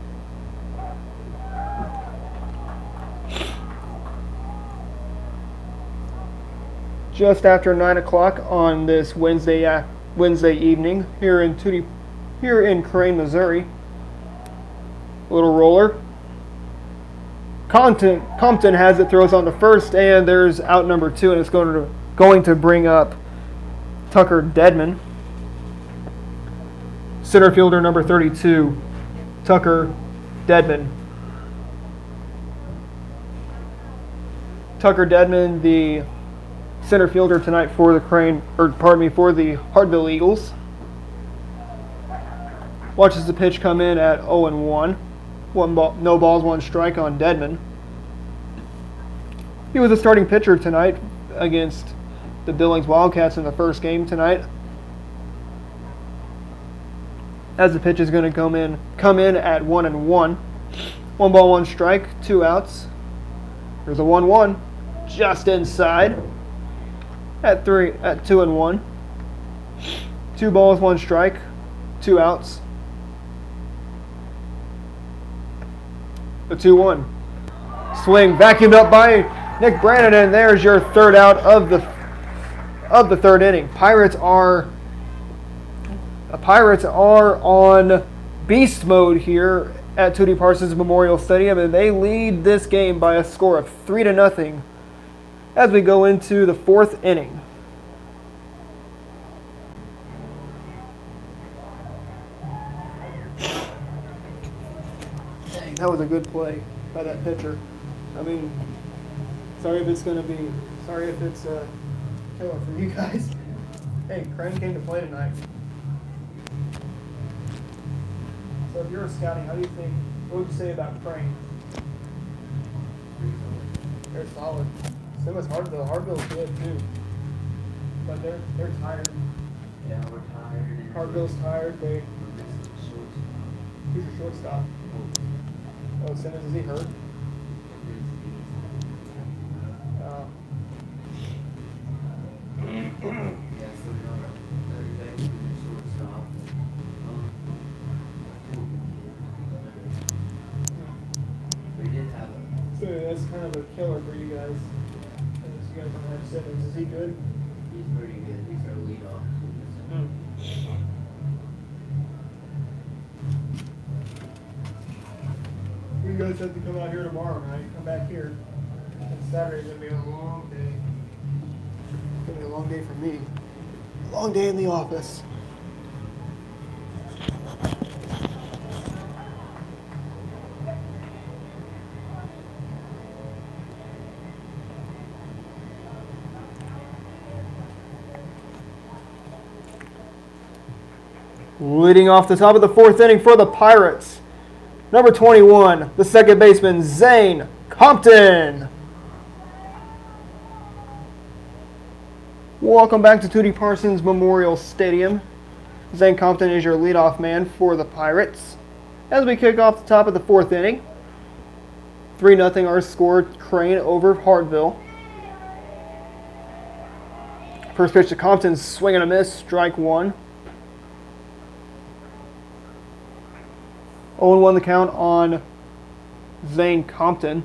Just after 9 o'clock on this Wednesday evening here in Crane, Missouri. Little roller. Compton has it, throws on to first, and there's out number 2, and it's going to bring up Tucker Deadman. Center fielder number 32, Tucker Deadman. Tucker Deadman, the center fielder tonight for the for the Hartville Eagles. Watches the pitch come in at 0-1. No balls, 1 strike on Deadman. He was a starting pitcher tonight against the Billings Wildcats in the first game tonight. As the pitch is going to come in at 1-1. 1 ball, 1 strike, 2 outs. There's a 1-1 just inside at 2-1. 2 balls, 1 strike, 2 outs. The 2-1. Swing vacuumed up by Nick Brandon, and there's your third out of the third inning. Pirates are on beast mode here at Tootie Parsons Memorial Stadium, and they lead this game by a score of 3-0 as we go into the 4th inning. Dang, that was a good play by that pitcher. I mean, sorry if it's a killer for you guys. Hey, Crane came to play tonight. So if you're scouting, what would you say about Crane? They're solid. Same as Hartville. Hartville's good too. But they're tired. Yeah, we're tired. Hartville's tired. He's a shortstop. Oh, Simmons, is he hurt? So that's kind of a killer for you guys. Unless you guys don't have Simmons. Is he good? He's pretty good. He's our leadoff. You guys have to come out here tomorrow night. Come back here. And Saturday's going to be a long day. It's going to be a long day for me. A long day in the office. Leading off the top of the 4th inning for the Pirates, number 21, the second baseman, Zane Compton. Welcome back to Tootie Parsons Memorial Stadium. Zane Compton is your leadoff man for the Pirates. As we kick off the top of the 4th inning, 3-0 our score, Crane over Hartville. First pitch to Compton, swing and a miss, strike 1. 0-1 the count on Zane Compton.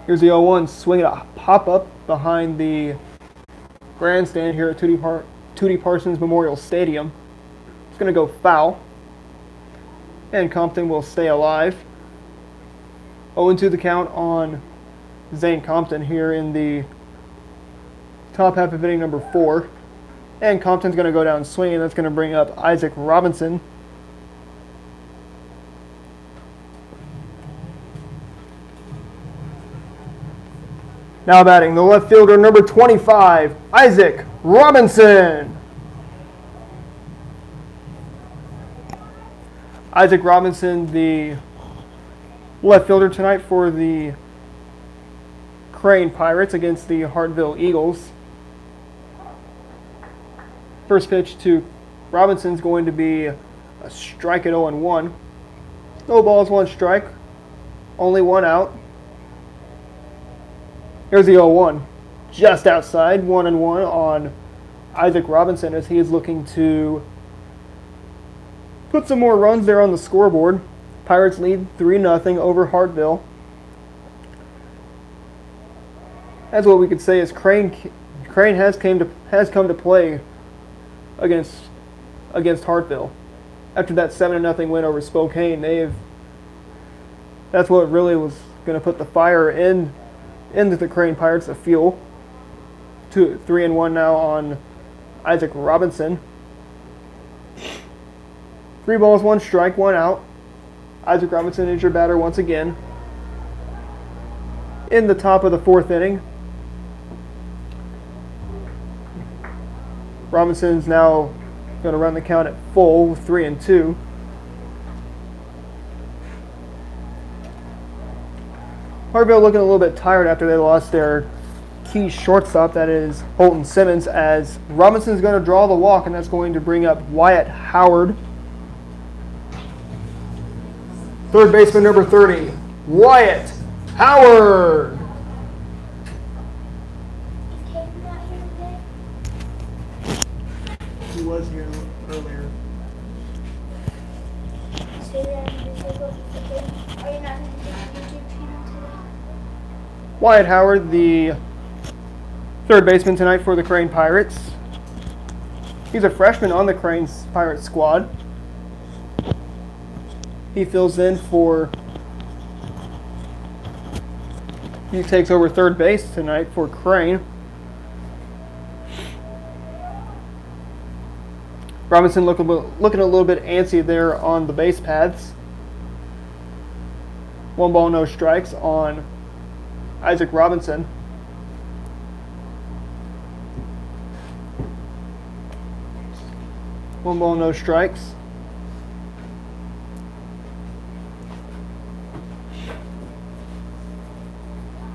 Here's the 0-1, swing it a pop-up behind the grandstand here at Tootie Parsons Memorial Stadium. It's going to go foul. and Compton will stay alive. 0-2 the count on Zane Compton here in the top half of inning number 4. And Compton's going to go down swinging. That's going to bring up Isaac Robinson. Now batting the left fielder, number 25, Isaac Robinson. Isaac Robinson, the left fielder tonight for the Crane Pirates against the Hartville Eagles. First pitch to Robinson's going to be a strike at 0-1. No balls, 1 strike. Only 1 out. Here's the 0-1. Just outside, 1-1 on Isaac Robinson as he is looking to put some more runs there on the scoreboard. Pirates lead 3-0 over Hartville. That's what we could say is Crane has come to play against Hartville. After that 7-0 win over Spokane, that's what really was going to put the fire into the Crane Pirates of fuel. 3-1 now on Isaac Robinson. 3 balls, 1 strike, 1 out. Isaac Robinson is your batter once again. In the top of the 4th inning, Robinson's now going to run the count at full with 3-2. Hartville looking a little bit tired after they lost their key shortstop, that is Holton Simmons, as Robinson's going to draw the walk, and that's going to bring up Wyatt Howard. Third baseman number 30, Wyatt Howard. He was here earlier. Wyatt Howard, the third baseman tonight for the Crane Pirates. He's a freshman on the Crane Pirates squad. He fills in for... He takes over third base tonight for Crane. Robinson looking a little bit antsy there on the base paths. 1 ball, no strikes on Isaac Robinson. One ball, no strikes.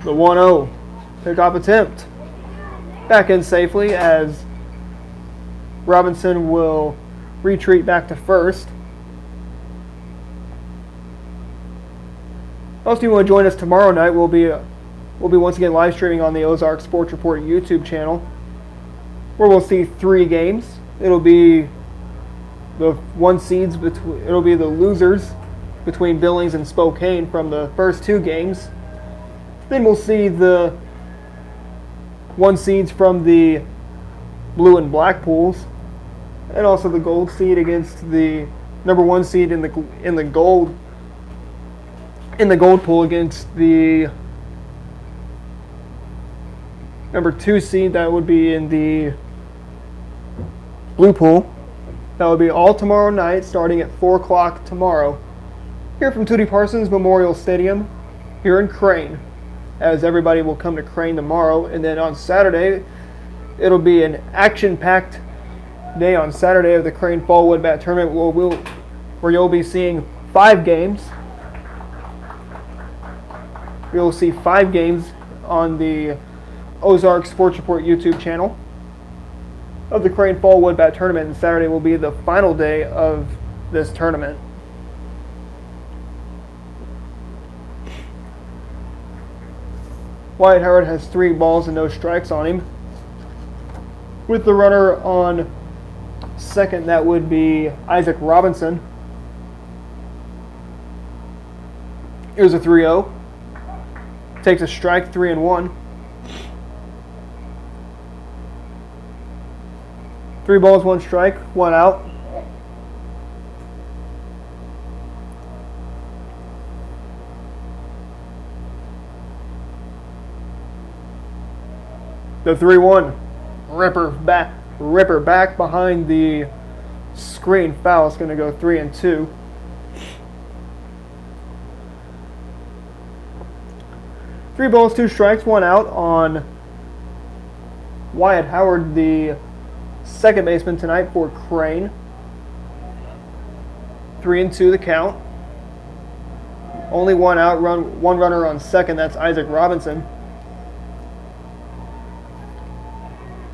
The 1-0 pickoff attempt. Back in safely as Robinson will retreat back to first. Also, if you want to join us tomorrow night, we'll be once again live streaming on the Ozarks Sports Report YouTube channel, where we'll see 3 games. It'll be the it'll be the losers between Billings and Spokane from the first 2 games. Then we'll see the 1 seeds from the blue and black pools, and also the gold seed against the number 1 seed in the gold pool against the number 2 seed that would be in the blue pool. That will be all tomorrow night, starting at 4 o'clock tomorrow, here from Tootie Parsons Memorial Stadium, here in Crane, as everybody will come to Crane tomorrow. And then on Saturday, it'll be an action-packed day on Saturday of the Crane Fall Wood Bat Tournament, where you'll be seeing 5 games. You'll see 5 games on the Ozarks Sports Report YouTube channel of the Crane Fall Wood Bat Tournament, and Saturday will be the final day of this tournament. Wyatt Howard has 3 balls and no strikes on him. With the runner on second, that would be Isaac Robinson. Here's a 3-0. Takes a strike, 3-1. 3 balls, 1 strike, 1 out. The 3-1. Ripper back behind the screen. Foul is going to go 3-2. Three balls, 2 strikes, 1 out on Wyatt Howard, the second baseman tonight for Crane. 3-2 the count. Only 1 out, one runner on second. That's Isaac Robinson.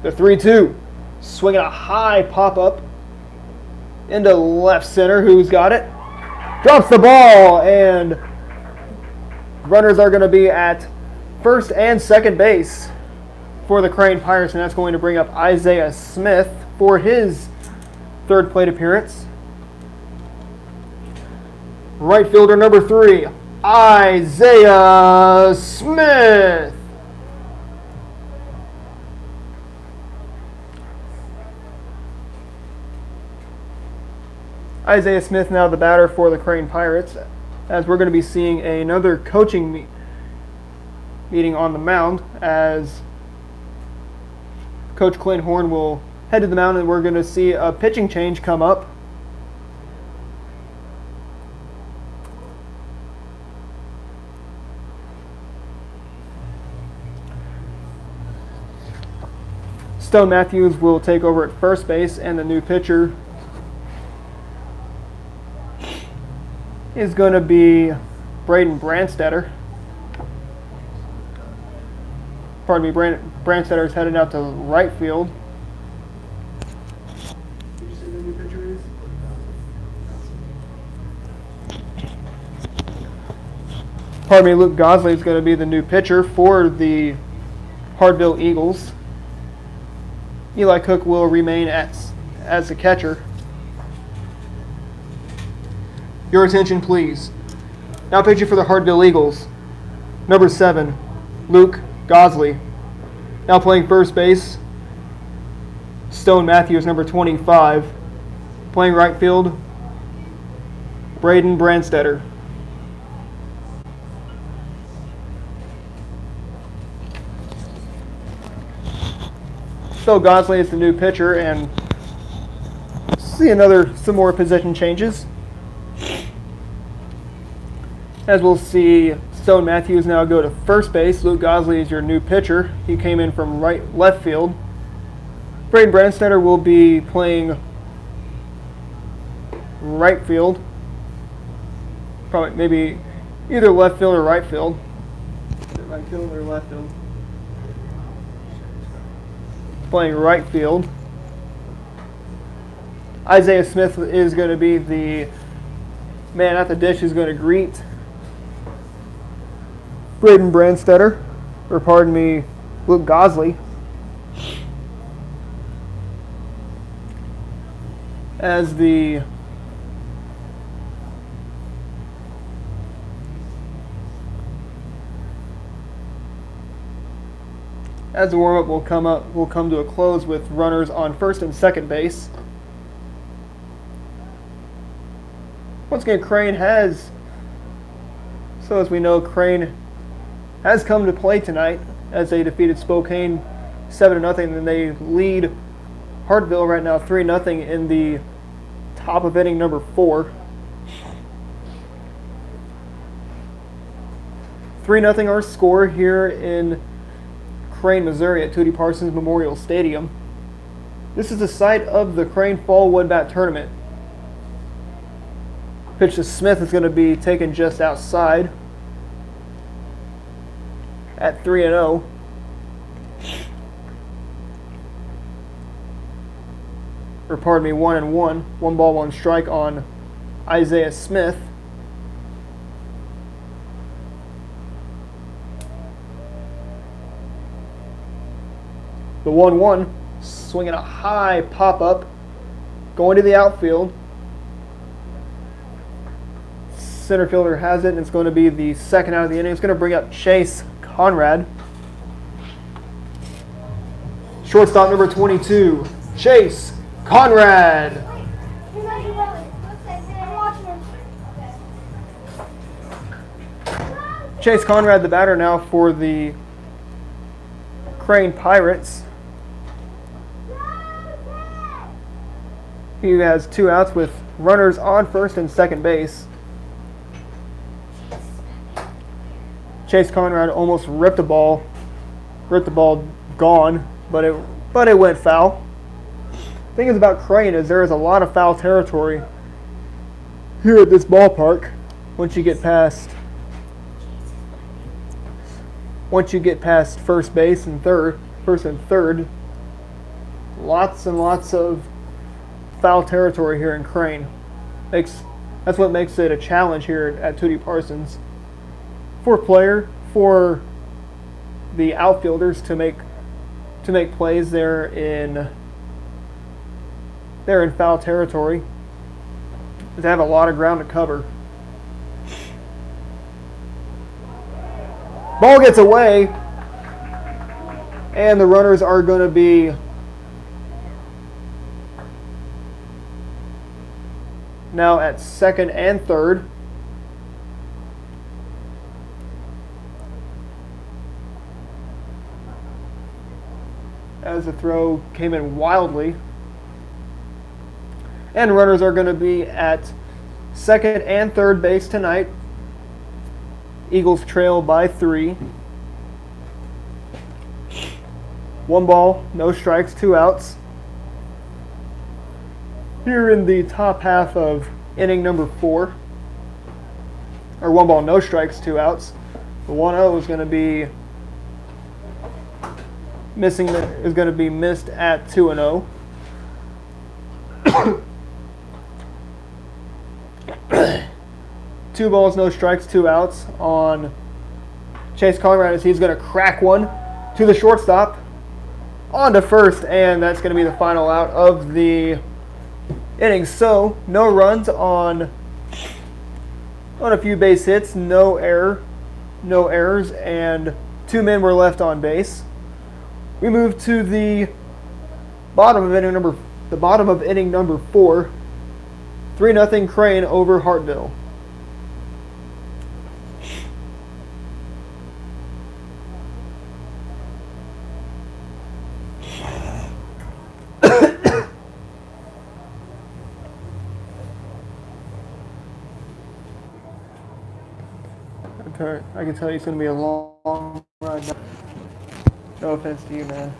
The 3-2. Swinging a high pop-up into left center. Who's got it? Drops the ball, and runners are going to be at first and second base for the Crane Pirates, and that's going to bring up Isaiah Smith for his third plate appearance. Right fielder number 3, Isaiah Smith. Isaiah Smith now the batter for the Crane Pirates, as we're going to be seeing another coaching meeting on the mound, as Coach Clint Horn will head to the mound, and we're going to see a pitching change come up. Stone Matthews will take over at first base, and the new pitcher is going to be Braden Brandstetter. Pardon me, Brandstetter is headed out to right field. Did you say the new pitcher is? Pardon me, Luke Gosley is going to be the new pitcher for the Hartville Eagles. Eli Cook will remain as the catcher. Your attention, please. Now pitching for the Hartville Eagles, number 7, Luke Gosley. Now playing first base, Stone Matthews, number 25. Playing right field, Braden Brandstetter. So Gosley is the new pitcher, and see some more position changes. As we'll see, Stone Matthews now go to first base. Luke Gosley is your new pitcher. He came in from left field. Braden Brandstetter will be playing right field. Probably maybe either left field or right field. Right field or left field. Playing right field. Isaiah Smith is going to be the man at the dish who's going to greet Braden Brandstetter, or pardon me, Luke Gosley. As the warm-up will come to a close with runners on first and second base. Once again, Crane has come to play tonight as they defeated Spokane 7-0, and they lead Hartville right now 3-0 in the top of inning number 4. 3-0 our score here in Crane, Missouri at Tootie Parsons Memorial Stadium. This is the site of the Crane Fall Wood Bat Tournament. Pitch to Smith is going to be taken just outside at 3-0. Or pardon me, 1-1. 1 ball, 1 strike on Isaiah Smith. The 1-1, swinging a high pop-up, going to the outfield. Center fielder has it, and it's going to be the second out of the inning. It's going to bring up Chase Conrad. Shortstop number 22, Chase Conrad. Chase Conrad, the batter now for the Crane Pirates. He has 2 outs with runners on first and second base. Chase Conrad almost ripped the ball gone, but it went foul. The thing is about Crane is there is a lot of foul territory here at this ballpark once you get past first base and first and third. Lots and lots of foul territory here in Crane. That's what makes it a challenge here at Tootie Parsons for the outfielders to make plays there in foul territory. They have a lot of ground to cover. Ball gets away, and the runners are going to be now at second and third. As the throw came in wildly. And runners are going to be at second and third base tonight. Eagles trail by 3. 1 ball, no strikes, 2 outs. Here in the top half of inning number 4. Or 1 ball, no strikes, 2 outs. The 1-0 is going to be missed at 2-0. 2 balls, no strikes, 2 outs on Chase Conrad as he's going to crack one to the shortstop on to first, and that's going to be the final out of the inning. So no runs on a few base hits, no errors, and 2 men were left on base. We move to the bottom of inning number 4. 3-0 Crane over Hartville. I can tell you it's going to be a long ride. No offense to you, man.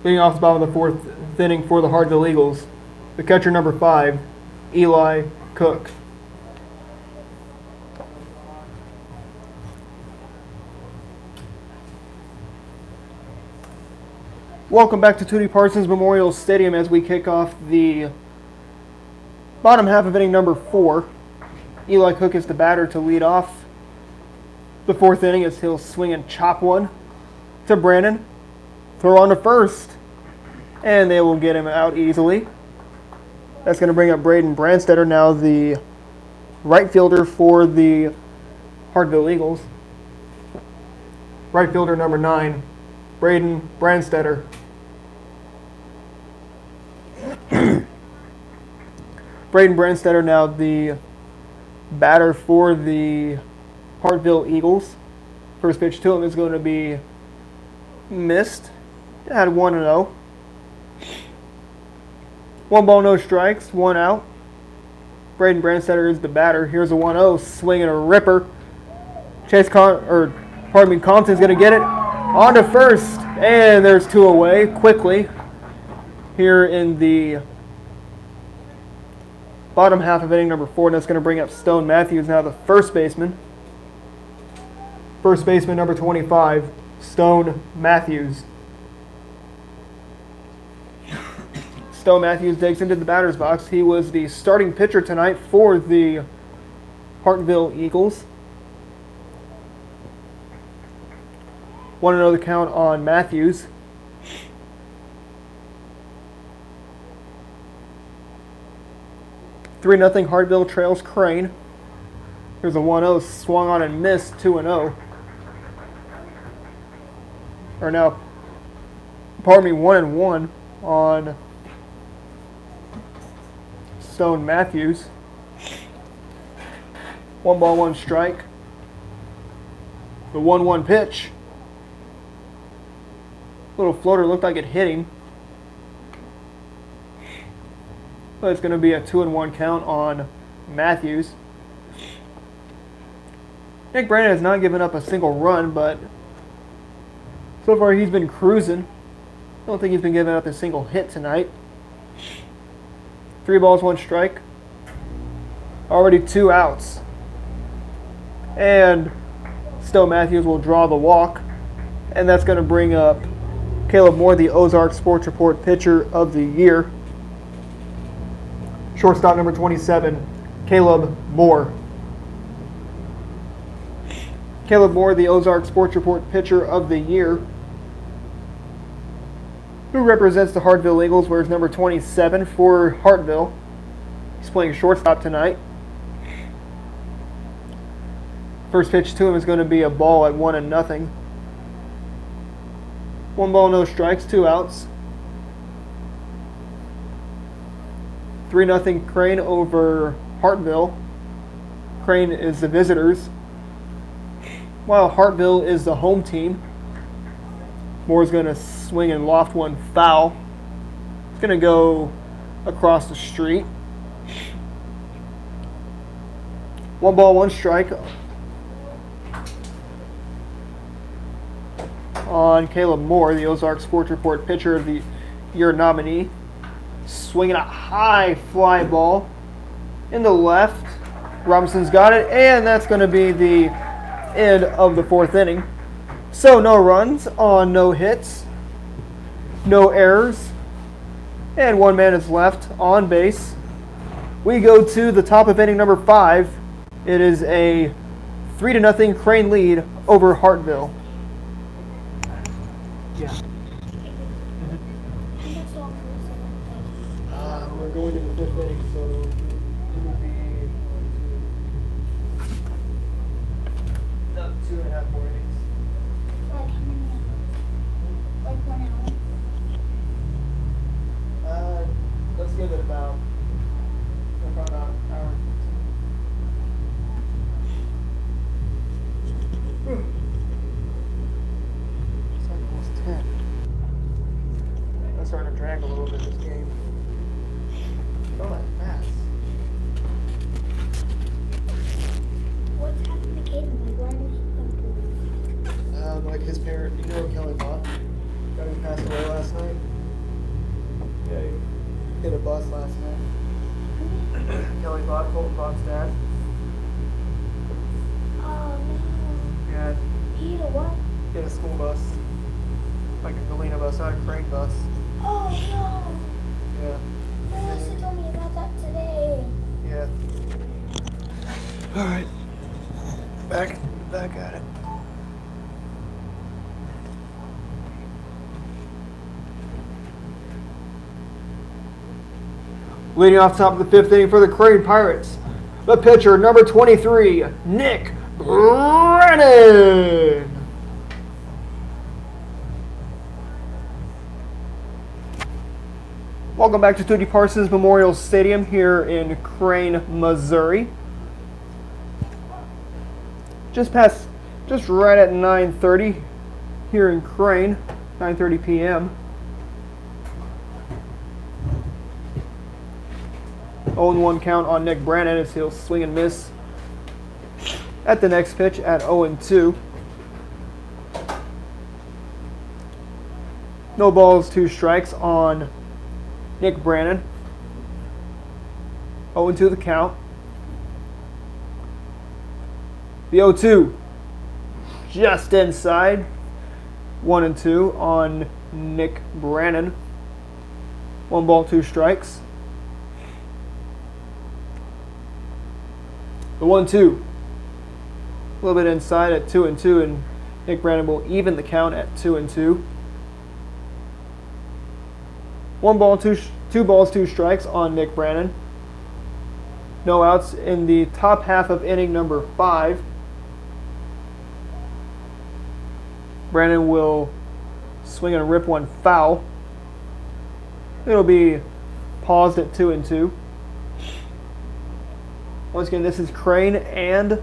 Leading off the bottom of the 4th inning for the Hartville Eagles, the catcher number 5, Eli Cook. Welcome back to Tootie Parsons Memorial Stadium as we kick off the bottom half of inning number 4. Eli Cook is the batter to lead off the 4th inning as he'll swing and chop one to Brandon. Throw on to first, and they will get him out easily. That's going to bring up Braden Brandstetter, now the right fielder for the Hartville Eagles. Right fielder number 9, Braden Brandstetter. Braden Brandstetter now the batter for the Hartville Eagles. First pitch to him is going to be missed. Had 1-0. 1 ball, no strikes, 1 out. Braden Brandstetter is the batter. Here's a 1-0, swinging a ripper. Compton's going to get it on to first, and there's 2 away quickly here in the bottom half of inning number 4, and that's going to bring up Stone Matthews, now the first baseman. First baseman number 25, Stone Matthews. Stone Matthews digs into the batter's box. He was the starting pitcher tonight for the Hartville Eagles. 1-0 the count on Matthews. Three 0 Hartville trails Crane. Here's a 1-0 swung on and missed. 2-0. Or now, pardon me, 1-1 on Stone Matthews. 1 ball, 1 strike. The 1-1 pitch. Little floater looked like it hit him. But it's going to be a 2-1 count on Matthews. Nick Brandon has not given up a single run, but so far he's been cruising. I don't think he's been giving up a single hit tonight. 3 balls, 1 strike. Already 2 outs. And Stone Matthews will draw the walk. And that's going to bring up Caleb Moore, the Ozarks Sports Report Pitcher of the Year. Shortstop number 27, Caleb Moore. Caleb Moore, the Ozarks Sports Report Pitcher of the Year, who represents the Hartville Eagles, wears number 27 for Hartville. He's playing shortstop tonight. First pitch to him is going to be a ball at 1-0. 1 ball, no strikes, 2 outs. 3-0 Crane over Hartville. Crane is the visitors, while Hartville is the home team. Moore's going to swing and loft one foul. It's going to go across the street. 1 ball, 1 strike on Caleb Moore, the Ozarks Sports Report Pitcher of the Year nominee. Swinging a high fly ball in the left. Robinson's got it, and that's going to be the end of the 4th inning. So no runs on no hits, no errors, and 1 man is left on base. We go to the top of inning number 5. It is a 3-0 Crane lead over Hartville. Yeah. We're going to the 5th inning, so it will be about 2.5 more innings. Like how many? Like 1 hour? Let's give it about an hour. It's almost 10. That's starting to drag a little bit this game. Go that fast. What's happened to Caden? Like, why did he come Like his parent, you know Kelly Bott? Guy who passed away last night? Yeah, he hit a bus last night. Kelly Bott, Colton Bott's dad. Oh no. Yeah, He hit a what? hit a school bus. Like a Galena bus, not a Crane bus. Oh no. Yeah. Melissa told me about that today. Yeah. Alright. Back at it. Leading off top of the 5th inning for the Crane Pirates, the pitcher, number 23, Nick Brennan. Welcome back to Tootie Parsons Memorial Stadium here in Crane, Missouri. Just right at 9:30 here in Crane, 9:30 p.m. 0-1 count on Nick Brennan as he'll swing and miss at the next pitch at 0-2. No balls, 2 strikes on Nick Brannon. 0-2 the count. The 0-2 just inside. 1-2 on Nick Brannon. 1 ball, 2 strikes. The 1-2 a little bit inside at 2-2, and Nick Brannon will even the count at 2-2. 1 ball, 2 balls, 2 strikes on Nick Brannon. No outs in the top half of inning number 5. Brannon will swing and rip 1 foul. It'll be paused at 2-2. Once again, this is Crane and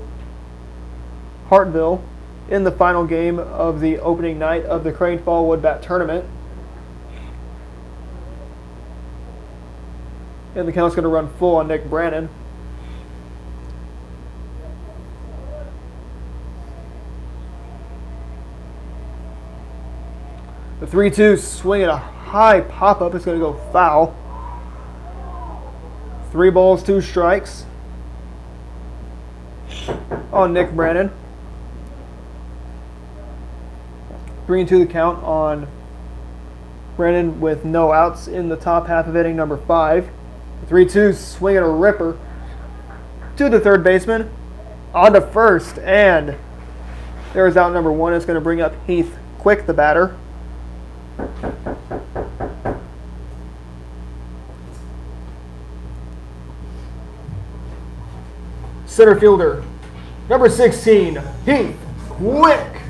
Hartville in the final game of the opening night of the Crane Fall Wood Bat Tournament. And the count's going to run full on Nick Brannon. The 3-2 swing at a high pop-up. It's going to go foul. 3 balls, 2 strikes on Nick Brannon. 3-2 the count on Brannon with no outs in the top half of inning number 5. 3-2 swing at a ripper to the third baseman, on to first, and there's out number 1. It's going to bring up Heath Quick, the batter. Center fielder, number 16, Heath Quick.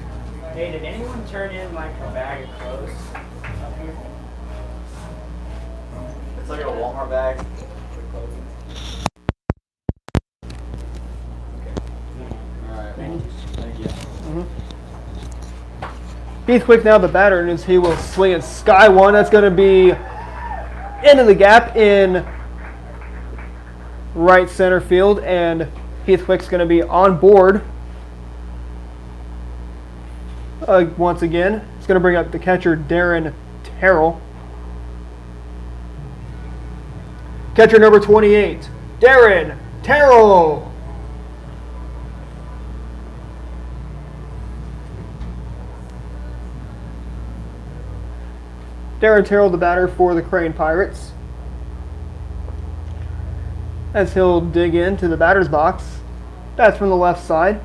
Hey, did anyone turn in like a bag of clothes up here? It's like a Walmart bag. Alright, thank you. Heath Quick now the batter, and as he will swing at sky one. That's going to be into the gap in right center field, and Heath Quick's going to be on board. Once again, it's going to bring up the catcher, Darren Terrell. Catcher number 28, Darren Terrell. Darren Terrell, the batter for the Crane Pirates. As he'll dig into the batter's box. That's from the left side.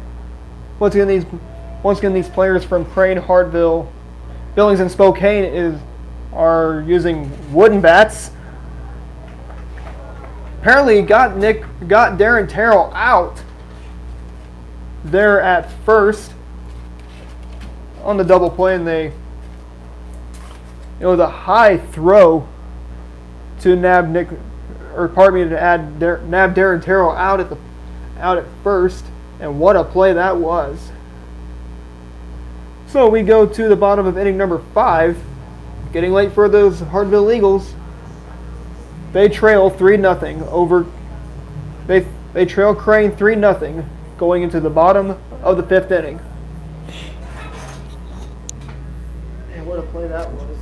Once again, these players from Crane, Hartville, Billings, and Spokane are using wooden bats. Apparently got Darren Terrell out there at first on the double play, and it was a high throw to nab Darren Terrell out at first, and what a play that was. So we go to the bottom of inning number 5. Getting late for those Hartville Eagles. They trail 3-0 over. They trail Crane 3-0 going into the bottom of the 5th inning. And what a play that was!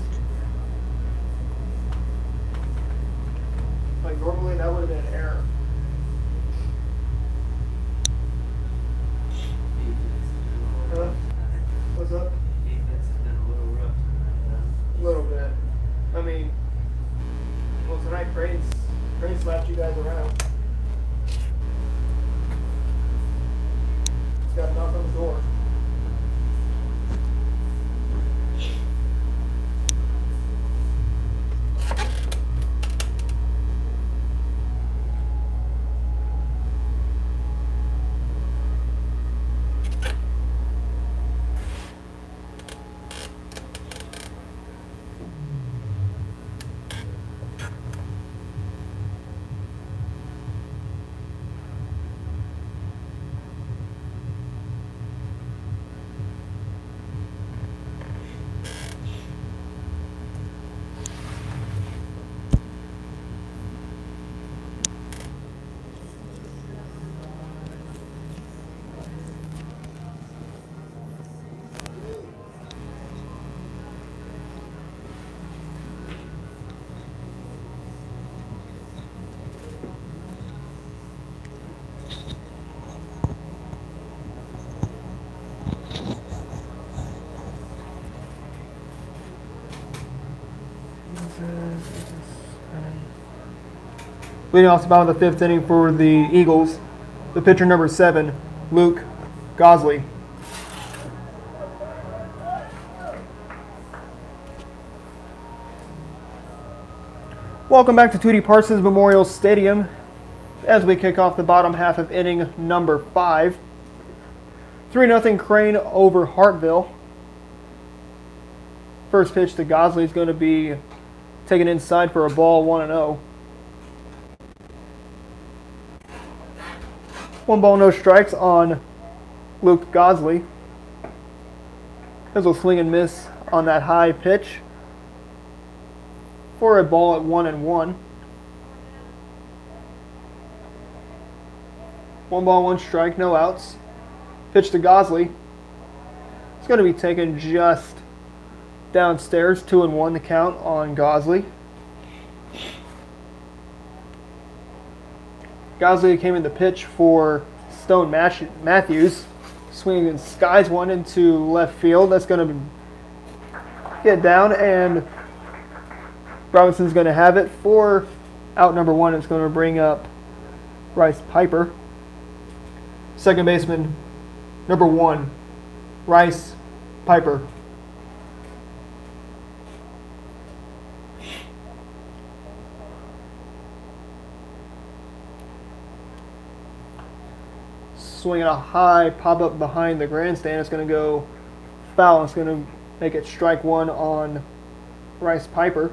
Like normally that would have been an error. What's up? Defense has been a little rough tonight. A little bit. I mean, well, tonight Crane slapped you guys around. It's got a knock on the door. Leading off the bottom of the fifth inning for the Eagles, the pitcher number 7, Luke Gosley. Welcome back to Tootie Parsons Memorial Stadium as we kick off the bottom half of inning number 5. 3-0 Crane over Hartville. First pitch to Gosley is going to be taken inside for a ball, 1-0. 1 ball, no strikes on Luke Gosley. As will swing and miss on that high pitch for a ball at 1-1. 1 ball, 1 strike, no outs. Pitch to Gosley. It's going to be taken just downstairs, 2-1 the count on Gosley. Gosley came in the pitch for Stone Matthews. Swinging and skies one into left field. That's going to get down, and Robinson's going to have it for out number 1. It's going to bring up Bryce Piper. Second baseman, number 1, Bryce Piper. Swinging a high pop up behind the grandstand. It's going to go foul. It's going to make it strike 1 on Bryce Piper.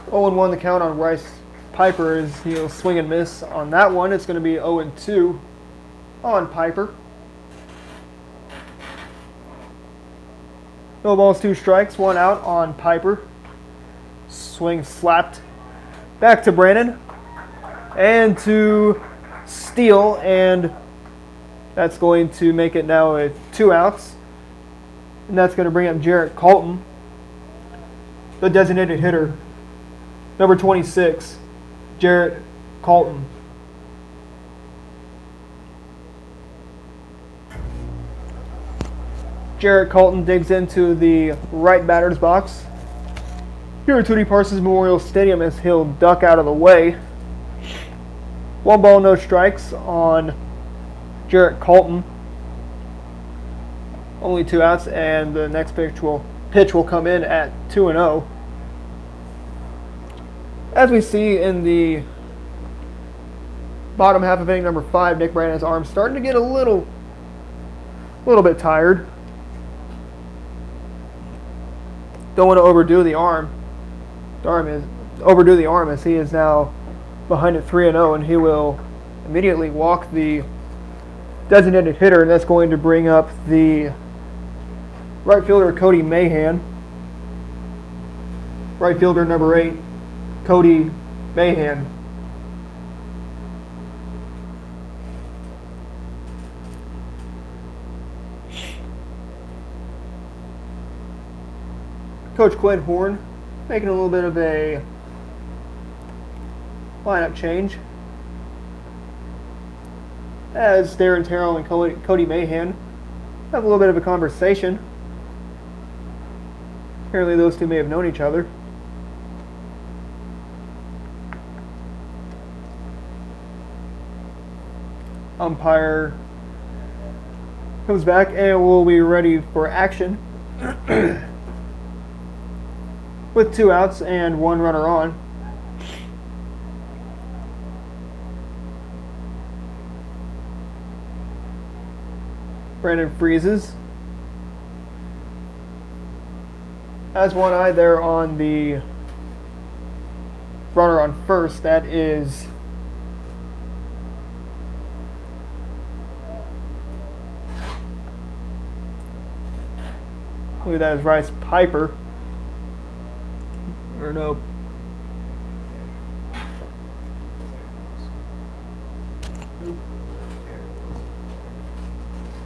0-1 the count on Bryce Piper as he'll swing and miss on that one. It's going to be 0-2 on Piper. No balls, 2 strikes, 1 out on Piper. Swing slapped back to Brandon and to Steele, and that's going to make it now a 2 outs. And that's going to bring up Jarrett Colton, the designated hitter, number 26, Jarrett Colton. Jarrett Colton digs into the right batter's box here at Tootie Parsons Memorial Stadium as he'll duck out of the way. 1 ball, no strikes on Jarrett Colton. Only 2 outs, and the next pitch will come in at 2-0. As we see in the bottom half of inning number 5, Nick Brandon's arm starting to get a little bit tired. Don't want to overdo the arm. Overdo the arm as he is now behind at 3-0, and he will immediately walk the designated hitter, and that's going to bring up the right fielder Cody Mahan. Right fielder number 8, Cody Mahan. Coach Quinn Horn making a little bit of a lineup change as Darren Terrell and Cody Mahan have a little bit of a conversation. Apparently those two may have known each other. Umpire comes back and we'll be ready for action. With 2 outs and 1 runner on. Brandon freezes. Has one eye there on the runner on first. That is I believe that is Bryce Piper. Or no.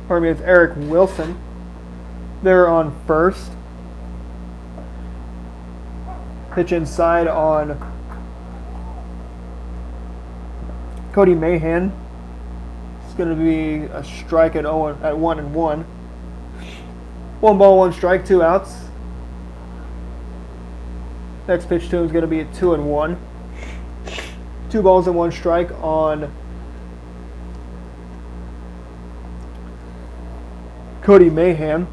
Pardon me, it's Eric Wilson. They're on first. Pitch inside on Cody Mahan. It's going to be a strike at 1-1. 1 ball, 1 strike, 2 outs. Next pitch to him is going to be a 2-1. 2 balls and 1 strike on Cody Mahan.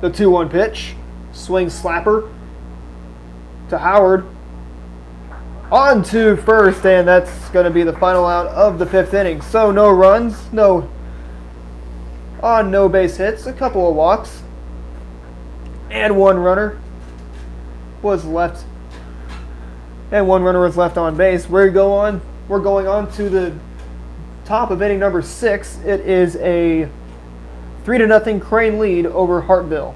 The 2-1 pitch. Swing slapper to Howard. On to first, and that's going to be the final out of the 5th inning. So no runs, no base hits, a couple of walks, and 1 runner was left. And 1 runner was left on base. We're going on to the top of inning number 6. It is a 3-0 Crane lead over Hartville.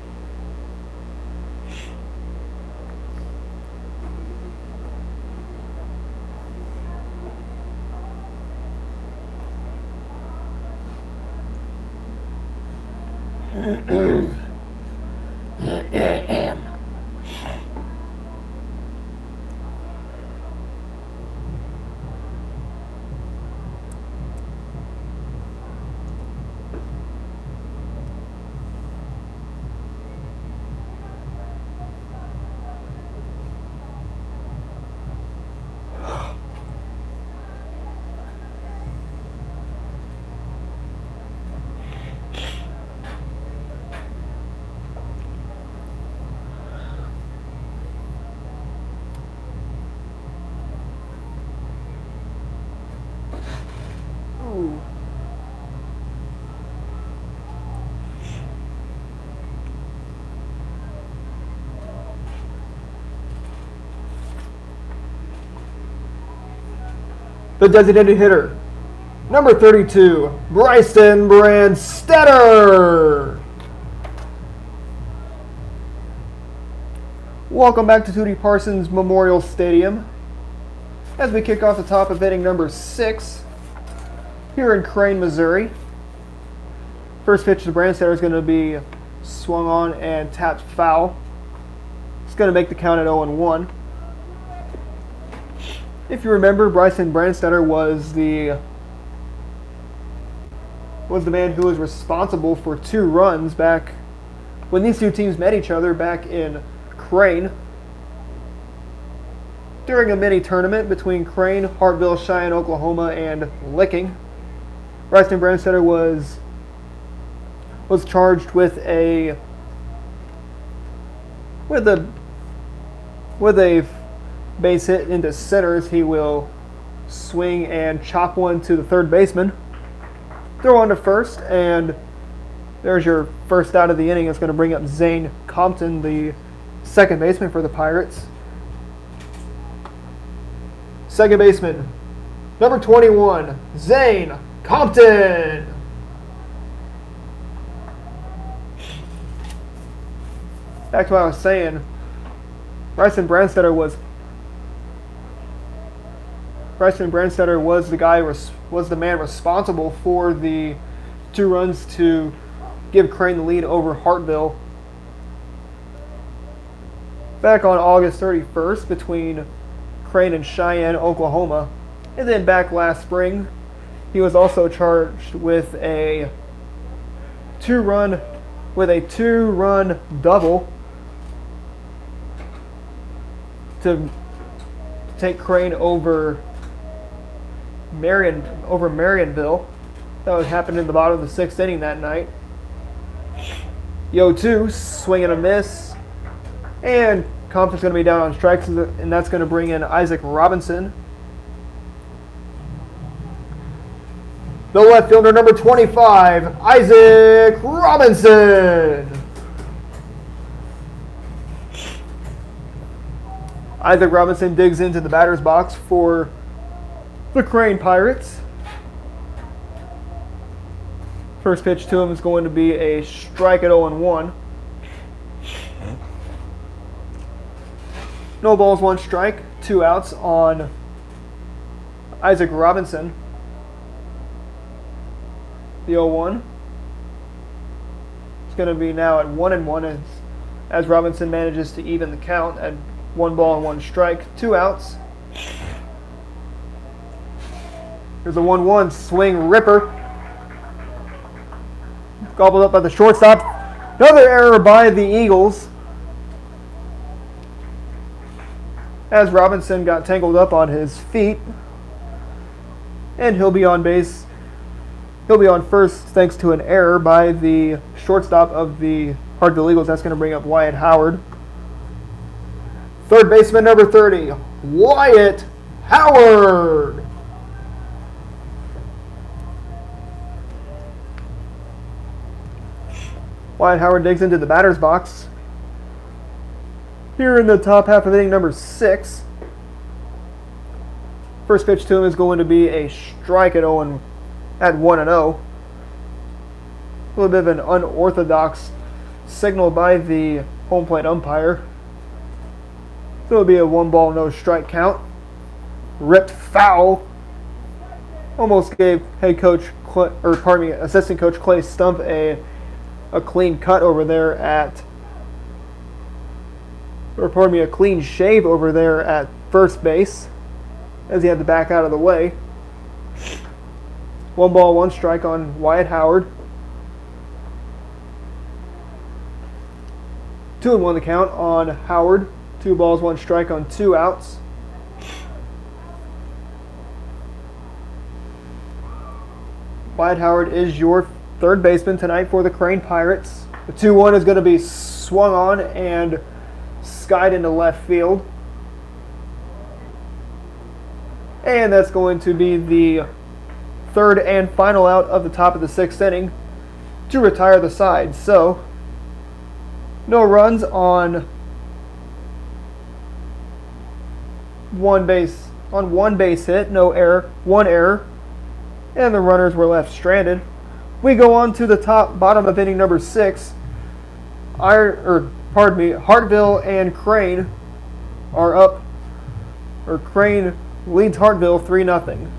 The designated hitter, number 32, Bryson Brandstetter. Welcome back to Tootie Parsons Memorial Stadium as we kick off the top of inning number 6 here in Crane, Missouri. First pitch to Brandstetter is going to be swung on and tapped foul. It's going to make the count at 0-1. If you remember, Bryson Brandstetter was the man who was responsible for 2 runs back when these 2 teams met each other back in Crane during a mini tournament between Crane, Hartville, Cheyenne, Oklahoma, and Licking. Bryson Brandstetter was charged with a base hit into centers. He will swing and chop one to the third baseman, throw on to first, and there's your first out of the inning. It's going to bring up Zane Compton, the second baseman for the Pirates. Second baseman, number 21, Zane Compton. Back to what I was saying, Bryson Brandstetter was the man responsible for the 2 runs to give Crane the lead over Hartville back on August 31st between Crane and Cheyenne, Oklahoma. And then back last spring, he was also charged with a 2-run double to take Crane over Marionville. That would happen in the bottom of the 6th inning that night. The 0-2, swing and a miss. And Compton's going to be down on strikes, and that's going to bring in Isaac Robinson. The left fielder, number 25, Isaac Robinson. Isaac Robinson digs into the batter's box for the Crane Pirates. First pitch to him is going to be a strike at 0-1. No balls, 1 strike, 2 outs on Isaac Robinson. The 0-1 is going to be now at 1-1 as Robinson manages to even the count at 1 ball and 1 strike, 2 outs. Here's a 1-1 swing ripper. Gobbled up by the shortstop. Another error by the Eagles, as Robinson got tangled up on his feet. And he'll be on base. He'll be on first thanks to an error by the shortstop of the Hartville Eagles. That's going to bring up Wyatt Howard. Third baseman number 30, Wyatt Howard. Wyatt Howard digs into the batter's box. Here in the top half of inning number 6. First pitch to him is going to be a strike at 1-0. A little bit of an unorthodox signal by the home plate umpire. So it'll be a 1-ball, no strike count. Ripped foul. Almost gave assistant coach Clay Stump a clean cut over there a clean shave over there at first base, as he had to back out of the way. 1-ball, 1 strike on Wyatt Howard. 2-1 the count on Howard. 2 balls, 1 strike on 2 outs. Wyatt Howard is your third baseman tonight for the Crane Pirates. The 2-1 is going to be swung on and skied into left field. And that's going to be the third and final out of the top of the 6th inning to retire the side. So, no runs on one base hit, no error, 1 error, and the runners were left stranded. We go on to the bottom of inning number 6. Hartville and Crane are up. Crane leads Hartville 3-0.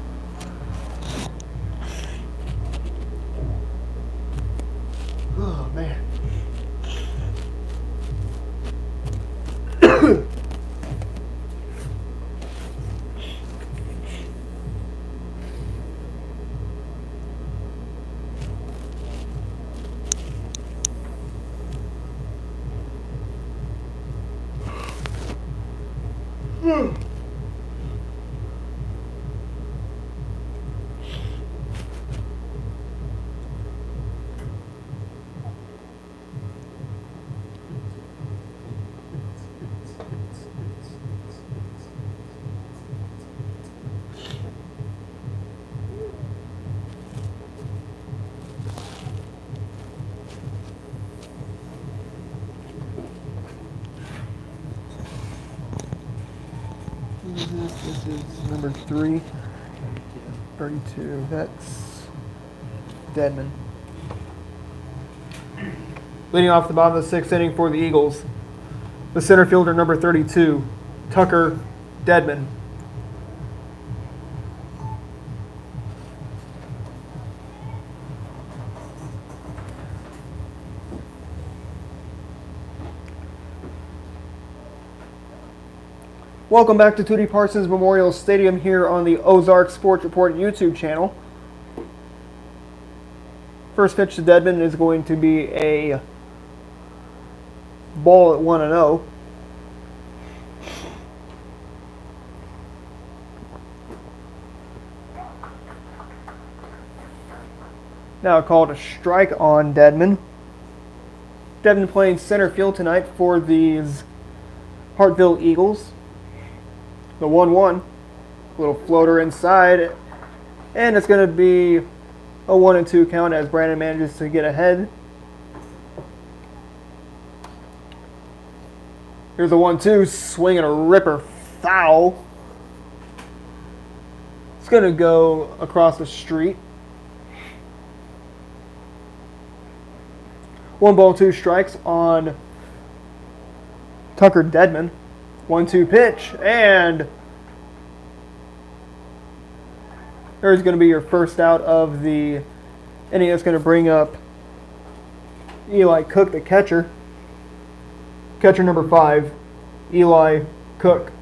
Oh man. This is number 3, 32. That's Deadman. Leading off the bottom of the 6th inning for the Eagles, the center fielder number 32, Tucker Deadman. Welcome back to Tootie Parsons Memorial Stadium here on the Ozarks Sports Report YouTube channel. First pitch to Deadman is going to be a ball at 1-0. Now called a strike on Deadman. Deadman playing center field tonight for these Hartville Eagles. The 1-1, little floater inside, and it's going to be a 1-2 count as Brandon manages to get ahead. Here's a 1-2, swinging a ripper foul. It's going to go across the street. 1 ball, 2 strikes on Tucker Deadman. 1-2 pitch, and there's going to be your first out of the inning. That's going to bring up Eli Cook, the catcher. Catcher number 5, Eli Cook.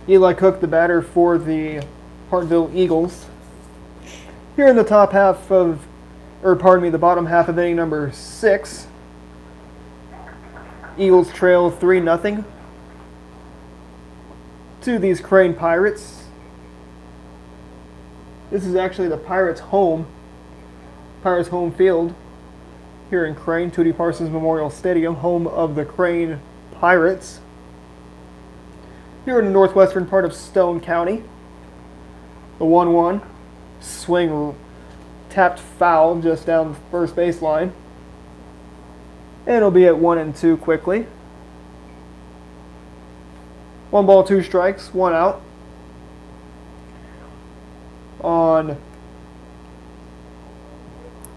Eli Cook, the batter for the Hartville Eagles. Here in the top half of, or pardon me, the bottom half of inning number 6. Eagles trail 3-0 to these Crane Pirates. This is actually the Pirates' home field here in Crane, Tootie Parsons Memorial Stadium, home of the Crane Pirates. Here in the northwestern part of Stone County, the 1-1 swing tapped foul just down the first baseline. And it'll be at 1-2 quickly. 1 ball, 2 strikes, 1 out. On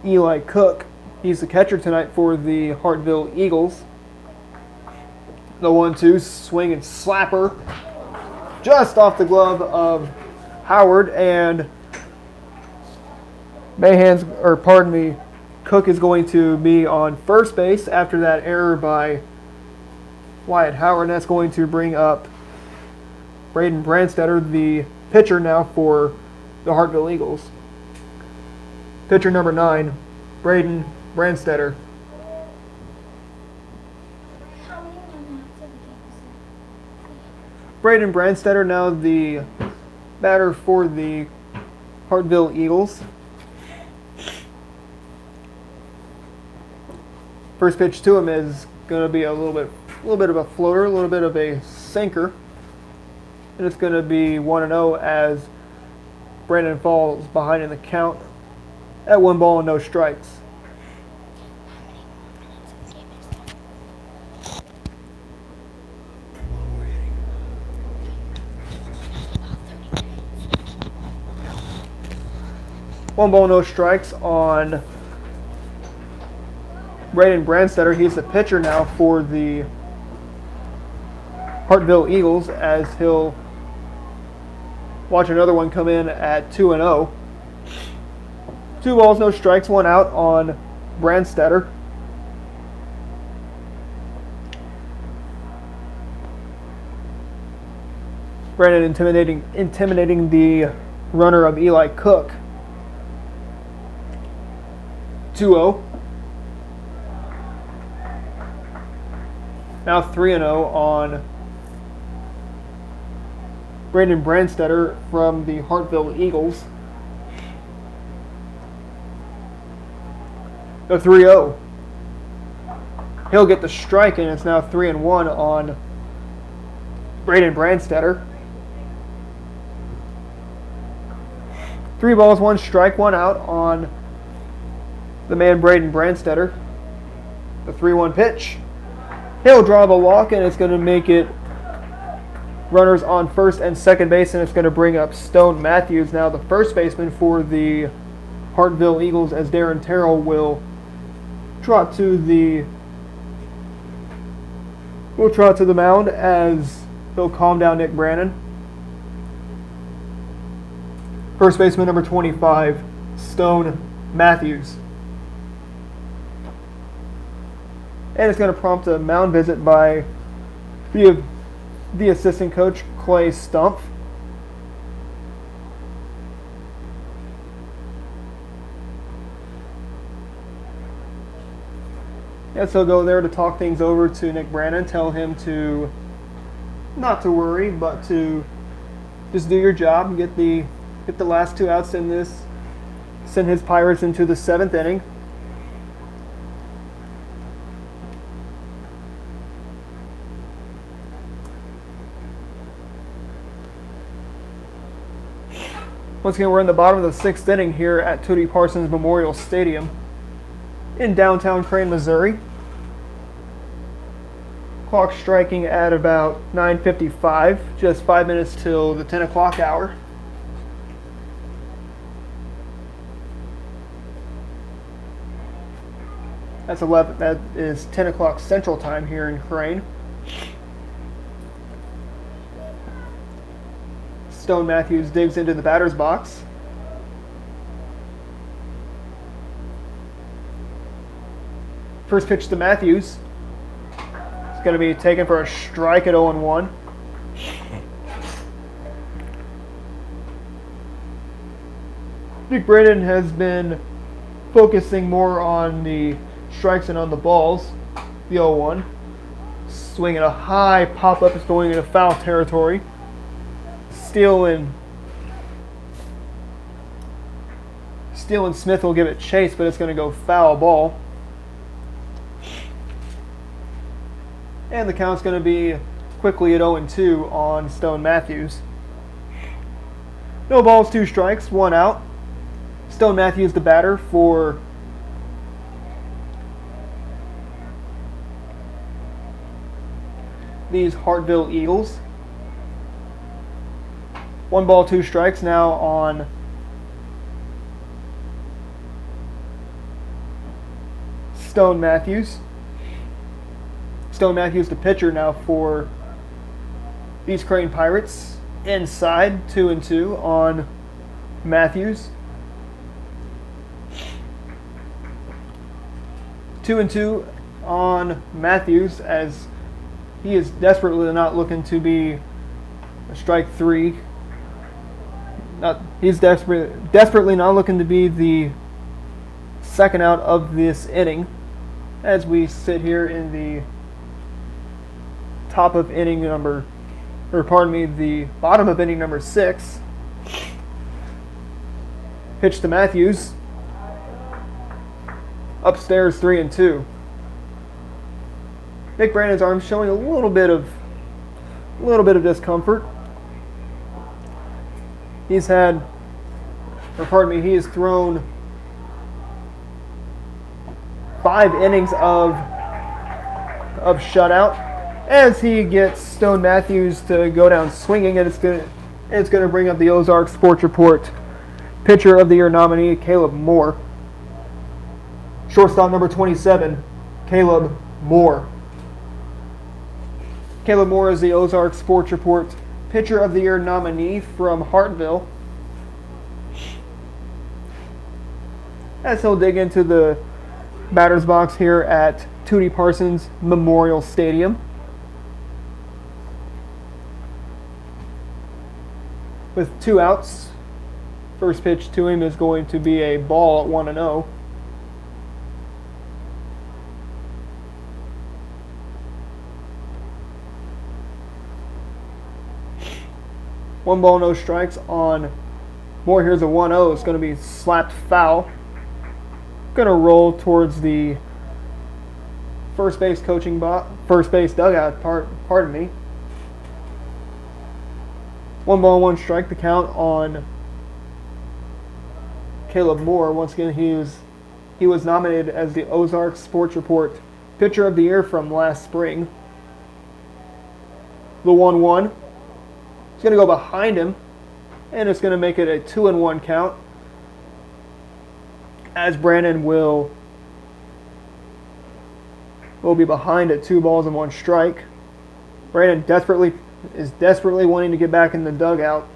Eli Cook. He's the catcher tonight for the Hartville Eagles. The 1-2 swing and slapper just off the glove of Howard, and Cook is going to be on first base after that error by Wyatt Howard. And that's going to bring up Braden Brandstetter, the pitcher now for the Hartville Eagles. Pitcher number 9, Braden Brandstetter. How many more outs of the game is Braden Brandstetter now the batter for the Hartville Eagles. First pitch to him is going to be a little bit of a floater, a little bit of a sinker, and it's going to be 1-0 as Brandon falls behind in the count at 1 ball and no strikes. One ball, no strikes on Braden Brandstetter. He's the pitcher now for the Hartville Eagles, as he'll watch another one come in at 2-0. 2 balls, no strikes, 1 out on Brandstetter. Brandon intimidating the runner of Eli Cook. 2-0. Now 3-0 on Braden Brandstetter from the Hartville Eagles. The 3-0. He'll get the strike, and it's now 3-1 on Braden Brandstetter. 3 balls, 1 strike, 1 out on the man Braden Brandstetter. The 3-1 pitch. He'll draw the walk, and it's going to make it runners on first and second base, and it's going to bring up Stone Matthews, now the first baseman for the Hartville Eagles, as Darren Terrell will trot to the mound as he'll calm down Nick Brannon. First baseman number 25, Stone Matthews. And it's going to prompt a mound visit by the assistant coach, Clay Stumpf. Yes, he'll go there to talk things over to Nick Brannon, tell him to not to worry, but to just do your job and get the last 2 outs in this, send his Pirates into the 7th inning. Once again, we're in the bottom of the 6th inning here at Tootie Parsons Memorial Stadium in downtown Crane, Missouri. Clock striking at about 9:55, just 5 minutes till the 10 o'clock hour. That is 10 o'clock Central Time here in Crane. Stone Matthews digs into the batter's box. First pitch to Matthews. It's going to be taken for a strike at 0-1. Nick Braden has been focusing more on the strikes and on the balls. The 0-1. Swinging a high pop-up is going into foul territory. Steele and Smith will give it chase, but it's going to go foul ball. And the count's going to be quickly at 0-2 on Stone Matthews. No balls, 2 strikes, 1 out. Stone Matthews the batter for these Hartville Eagles. 1 ball, 2 strikes now on Stone Matthews. Stone Matthews the pitcher now for these Crane Pirates. Inside, 2-2 on Matthews. 2-2 on Matthews as he is desperately not looking to be a strike 3. He's desperately not looking to be the second out of this inning as we sit here in the top of inning number, or pardon me, the bottom of inning number 6. Pitch to Matthews. Upstairs, 3-2. Nick Brandon's arm showing a little bit of discomfort. He has thrown 5 innings of shutout as he gets Stone Matthews to go down swinging, and it's going to bring up the Ozarks Sports Report Pitcher of the Year nominee Caleb Moore. Shortstop number 27, Caleb Moore. Caleb Moore is the Ozarks Sports Report Pitcher of the Year nominee from Hartville. As he'll dig into the batter's box here at Tootie Parsons Memorial Stadium. With 2 outs, first pitch to him is going to be a ball at 1-0. One ball, no strikes on Moore. Here's a 1-0. It's going to be slapped foul. Going to roll towards the first base dugout. Pardon me. 1 ball, 1 strike. The count on Caleb Moore. Once again, he was nominated as the Ozarks Sports Report Pitcher of the Year from last spring. The 1-1. It's going to go behind him, and it's going to make it a 2-1 count as Brandon will be behind at 2 balls and 1 strike. Brandon is desperately wanting to get back in the dugout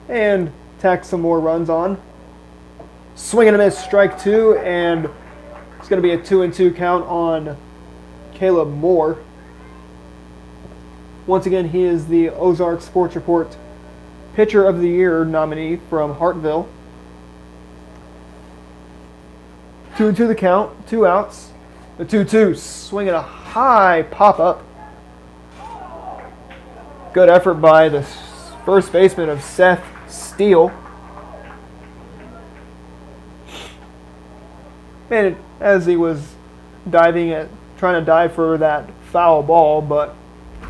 and tack some more runs on. Swing and a miss, strike 2, and it's going to be a 2-2 count on Caleb Moore. Once again, he is the Ozarks Sports Report Pitcher of the Year nominee from Hartville. 2-2 the count, 2 outs. The 2-2, swinging a high pop-up. Good effort by the first baseman of Seth Steele. Man, as he was trying to dive for that foul ball, but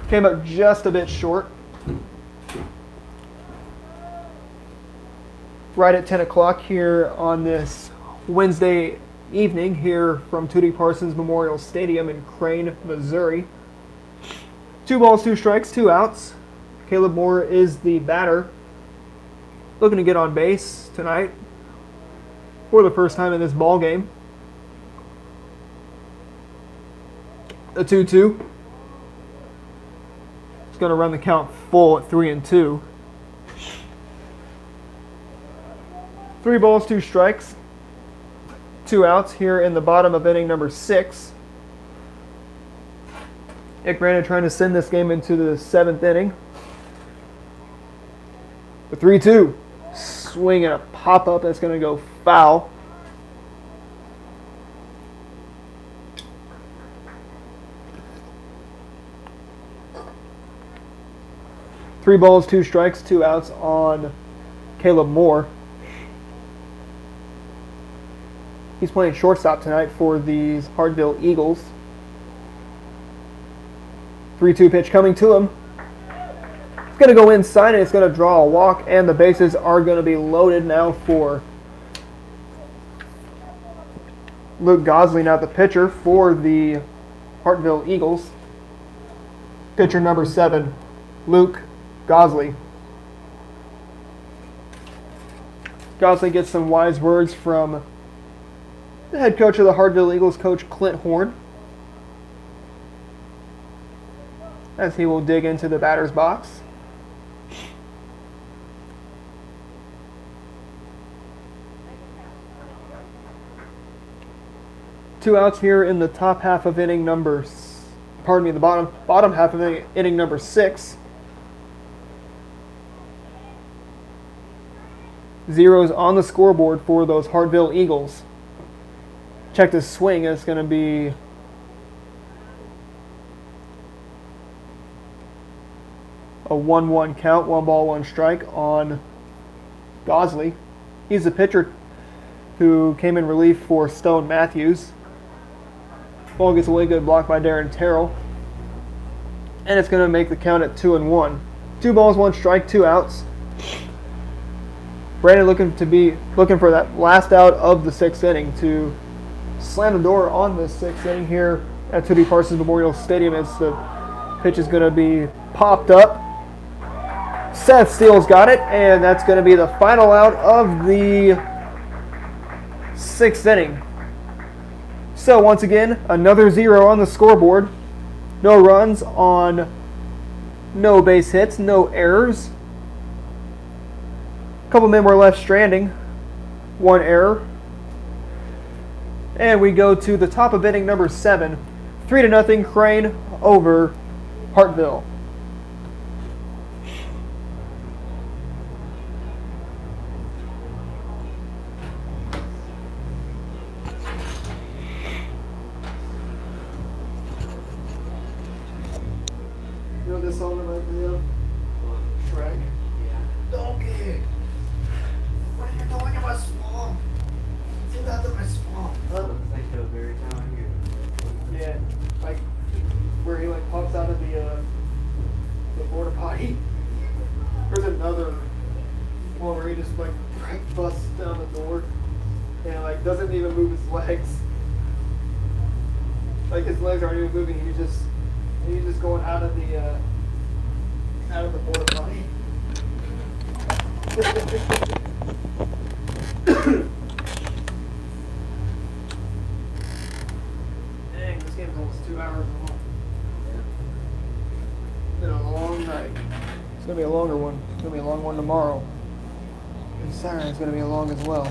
came up just a bit short. Right at 10 o'clock here on this Wednesday evening here from Tootie Parsons Memorial Stadium in Crane, Missouri. 2 balls, 2 strikes, 2 outs. Caleb Moore is the batter. Looking to get on base tonight for the first time in this ball game. A 2-2. Going to run the count full at 3-2. 3 balls, 2 strikes, 2 outs here in the bottom of inning number 6. Nick Brandon trying to send this game into the 7th inning. The 3-2, swing and a pop up that's going to go foul. Three balls, 2 strikes, 2 outs on Caleb Moore. He's playing shortstop tonight for the Hartville Eagles. 3-2 pitch coming to him. It's going to go inside and it's going to draw a walk, and the bases are going to be loaded now for Luke Gosley, now the pitcher for the Hartville Eagles. Pitcher number 7, Luke Gosley. Gosley gets some wise words from the head coach of the Hartville Eagles, Coach Clint Horn, as he will dig into the batter's box. Two outs here in the top half of inning number, the bottom half of inning number 6. Zeros on the scoreboard for those Hartville Eagles. Check this swing. It's going to be a 1-1 count, 1 ball, 1 strike on Gosley. He's the pitcher who came in relief for Stone Matthews. Ball gets away, good block by Darren Terrell. And it's going to make the count at 2-1. 2 balls, 1 strike, 2 outs. Brandon looking for that last out of the 6th inning to slam the door on the 6th inning here at Tootie Parsons Memorial Stadium, as the pitch is going to be popped up. Seth Steele's got it, and that's going to be the final out of the 6th inning. So once again, another 0 on the scoreboard. No runs on no base hits, no errors. A couple men were left stranding, 1 error. And we go to the top of inning number 7. 3-0 Crane over Hartville. You know this song reminds me of? Shrek. Yeah. Donkey! What are you doing in my swamp? Get out of my swamp. It's like the very time here. Yeah, like where he like pops out of the border potty. There's another one where he just like busts down the door and like doesn't even move his legs. Like his legs aren't even moving. He's just going out of the border potty. Dang, this game's almost 2 hours long. It's been a long night. It's gonna be a longer one. It's gonna be a long one tomorrow. And Saturday's gonna be long as well.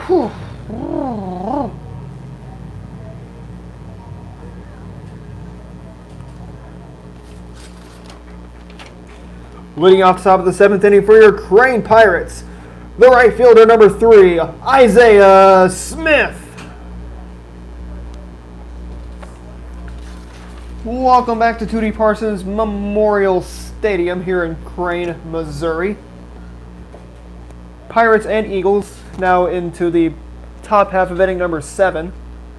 Whew. Leading off top of the 7th inning for your Crane Pirates, the right fielder number 3, Isaiah Smith. Welcome back to Tootie Parsons Memorial Stadium here in Crane, Missouri. Pirates and Eagles now into the top half of inning number 7.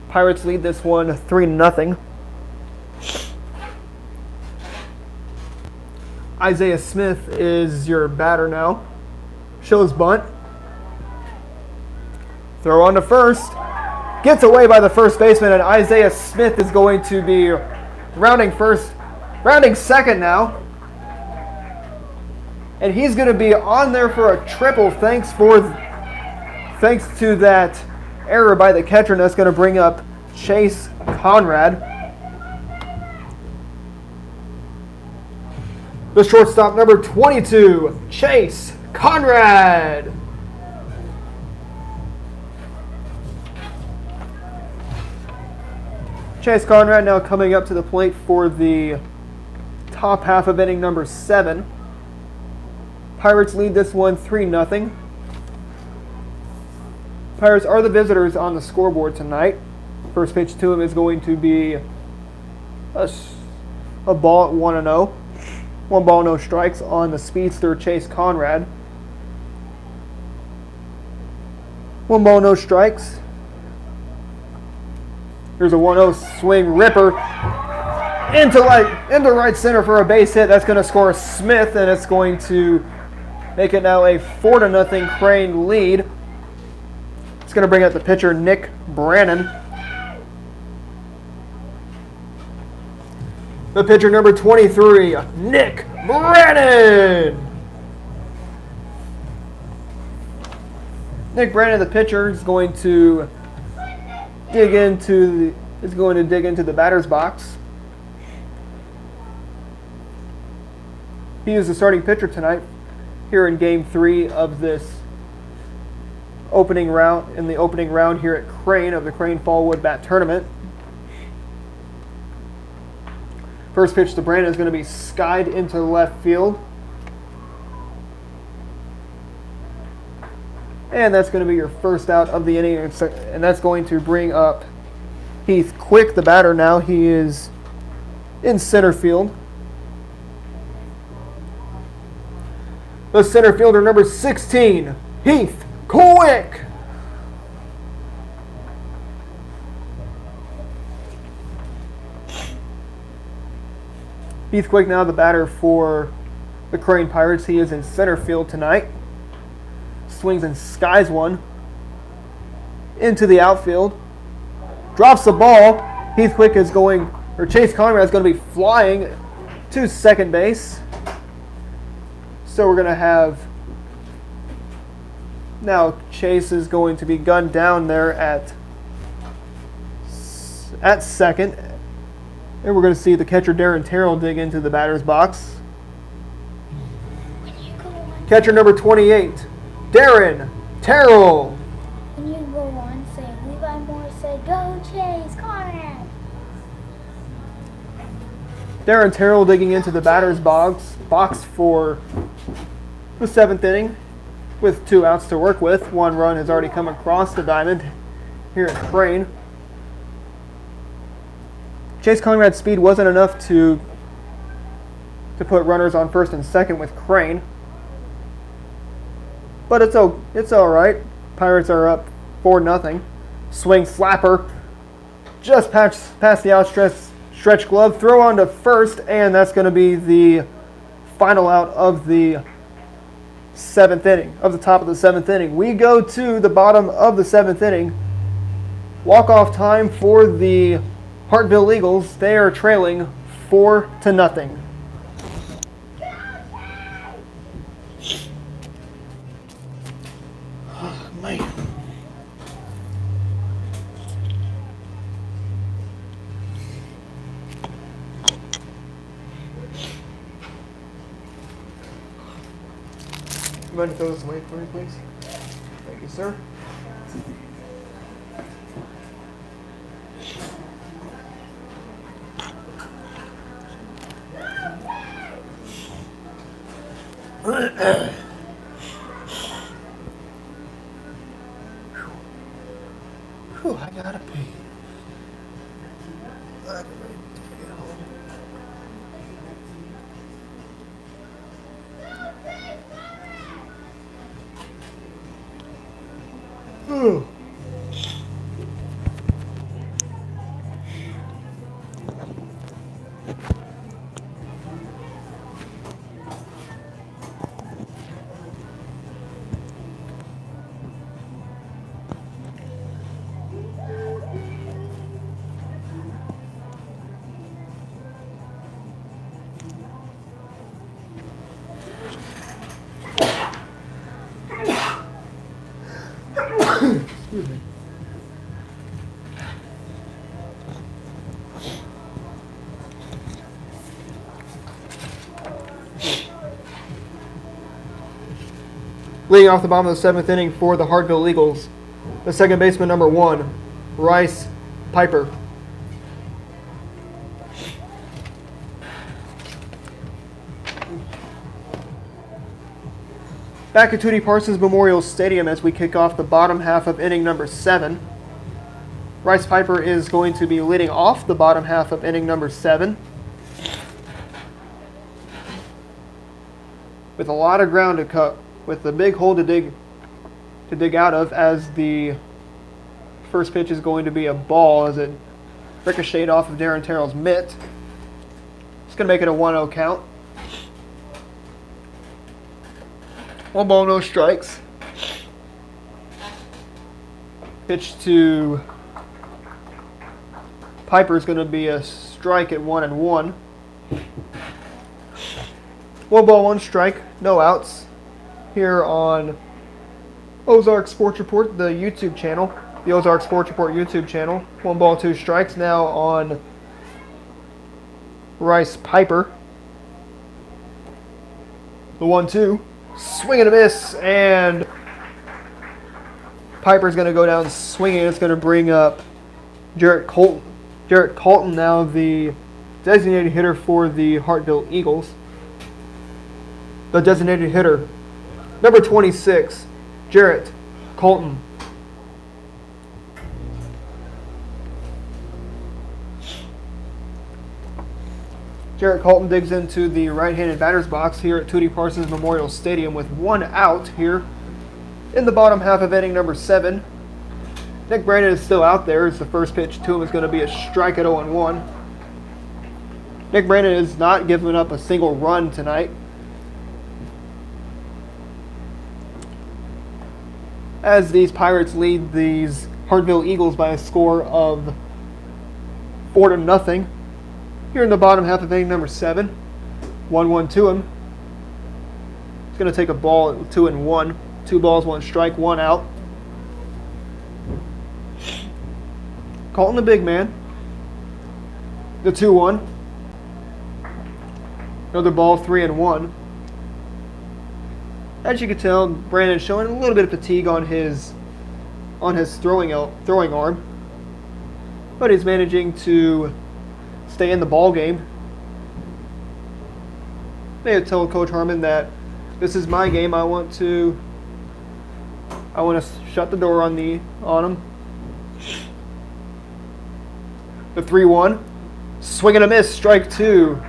Pirates lead this one 3-0. Isaiah Smith is your batter now. Shows bunt. Throw on to first. Gets away by the first baseman, and Isaiah Smith is going to be rounding second now. And he's going to be on there for a triple thanks to that error by the catcher, and that's going to bring up Chase Conrad. The shortstop, number 22, Chase Conrad. Chase Conrad now coming up to the plate for the top half of inning number 7. Pirates lead this one 3-0. Pirates are the visitors on the scoreboard tonight. First pitch to him is going to be a ball at 1-0. 1 ball, no strikes on the speedster Chase Conrad. 1 ball, no strikes. Here's a 1-0 swing ripper into right center for a base hit. That's going to score Smith, and it's going to make it now a 4-0 Crane lead. It's going to bring out the pitcher Nick Brannon. The pitcher number 23, Nick Brannon. Nick Brannon, the pitcher, is going to dig into the batter's box. He is the starting pitcher tonight here in Game 3 of this opening round here at Crane of the Crane Fallwood Bat Tournament. First pitch to Brandon is going to be skied into left field. And that's going to be your first out of the inning, and that's going to bring up Heath Quick, the batter now. He is in center field. The center fielder, number 16, Heath Quick. Heath Quick now the batter for the Crane Pirates. He is in center field tonight. Swings and skies one into the outfield. Drops the ball. Chase Conrad is going to be flying to second base. So we're going to have now Chase is going to be gunned down there at second. And we're going to see the catcher Darren Terrell dig into the batter's box. Catcher number 28, Darren Terrell. When you go on saying Levi Moore said, "Go Chase Conrad." Darren Terrell digging into the batter's box for the 7th inning with 2 outs to work with. 1 run has already come across the diamond here at Crane. Chase Conrad's speed wasn't enough to put runners on first and second with Crane. But it's all right. Pirates are up 4-0. Swing slapper just past the outstretched glove. Throw on to first, and that's going to be the final out of the 7th inning, of the top of the 7th inning. We go to the bottom of the 7th inning. Walk-off time for the Hartville Eagles. They are trailing 4-0. Oh, man. You mind to throw this away for me, please? Thank you, sir. Whew, I gotta pee. I can wait till I get home. Ooh. Excuse me. Leading off the bottom of the 7th inning for the Hartville Eagles, the second baseman number 1, Rice Piper. Back at Tootie Parsons Memorial Stadium as we kick off the bottom half of inning number 7. Bryce Piper is going to be leading off the bottom half of inning number 7. With a lot of ground to cut, with a big hole to dig out of, as the first pitch is going to be a ball as it ricocheted off of Darren Terrell's mitt. It's going to make it a 1-0 count. 1 ball, no strikes. Pitch to Piper is going to be a strike at 1-1. 1 ball, 1 strike, no outs. Here on Ozarks Sports Report, the YouTube channel, the Ozarks Sports Report YouTube channel. 1 ball, 2 strikes now on Bryce Piper. The 1-2. Swing and a miss, and Piper's going to go down swinging. It's going to bring up Jarrett Colton. Jarrett Colton, now the designated hitter for the Hartville Eagles. The designated hitter, number 26, Jarrett Colton. Jarrett Colton digs into the right-handed batter's box here at Tootie Parsons Memorial Stadium with 1 out here in the bottom half of inning number 7. Nick Brandon is still out there as the first pitch to him is going to be a strike at 0-1. Nick Brandon is not giving up a single run tonight. As these Pirates lead these Hartville Eagles by a score of 4-0. Here in the bottom half of inning number 7. 1-1 to him. He's going to take a ball at 2-1. 2 balls, 1 strike, 1 out. Colton the big man. The 2-1. Another ball, 3-1. As you can tell, Brandon's showing a little bit of fatigue on his throwing arm. But he's managing to stay in the ball game. They had told Coach Harmon that this is my game. I want to shut the door on him. The 3-1, swing and a miss, strike 2,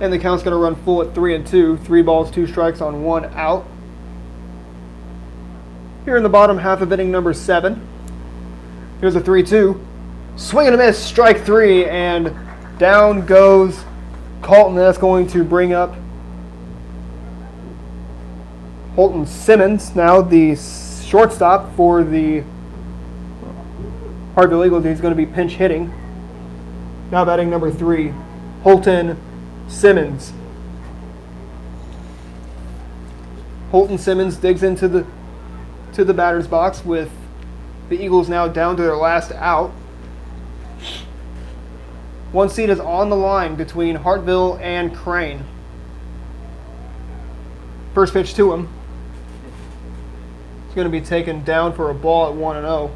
and the count's going to run full at 3-2. 3 balls, 2 strikes on 1 out. Here in the bottom half of inning number 7, here's a 3-2. Swing and a miss, strike 3, and down goes Colton. That's going to bring up Holton Simmons, now the shortstop for the Hartville Eagles. He's going to be pinch hitting. Now batting number 3, Holton Simmons. Holton Simmons digs into the batter's box with the Eagles now down to their last out. 1 seat is on the line between Hartville and Crane. First pitch to him. It's going to be taken down for a ball at 1-0.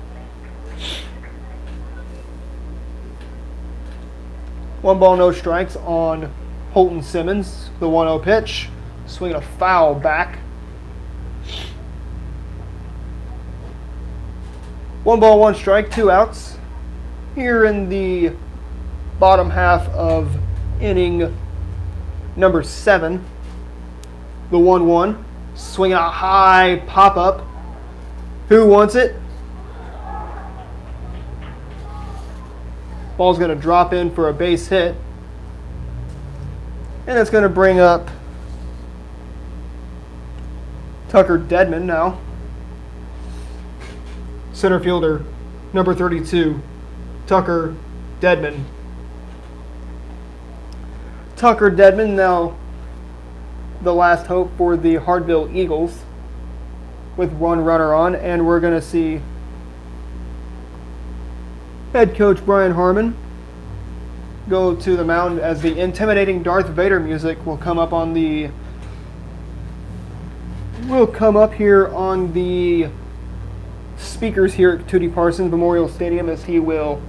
1 ball, no strikes on Holton Simmons. The 1-0 pitch. Swinging a foul back. 1 ball, 1 strike, 2 outs. Here in the bottom half of inning number 7. The 1-1. Swinging a high pop-up. Who wants it? Ball's going to drop in for a base hit. And it's going to bring up Tucker Deadman now. Center fielder, number 32, Tucker Deadman. Tucker Deadman now the last hope for the Hartville Eagles with 1 runner on, and we're going to see head coach Brian Harmon go to the mound as the intimidating Darth Vader music will come up here on the speakers here at Tootie Parsons Memorial Stadium, as he will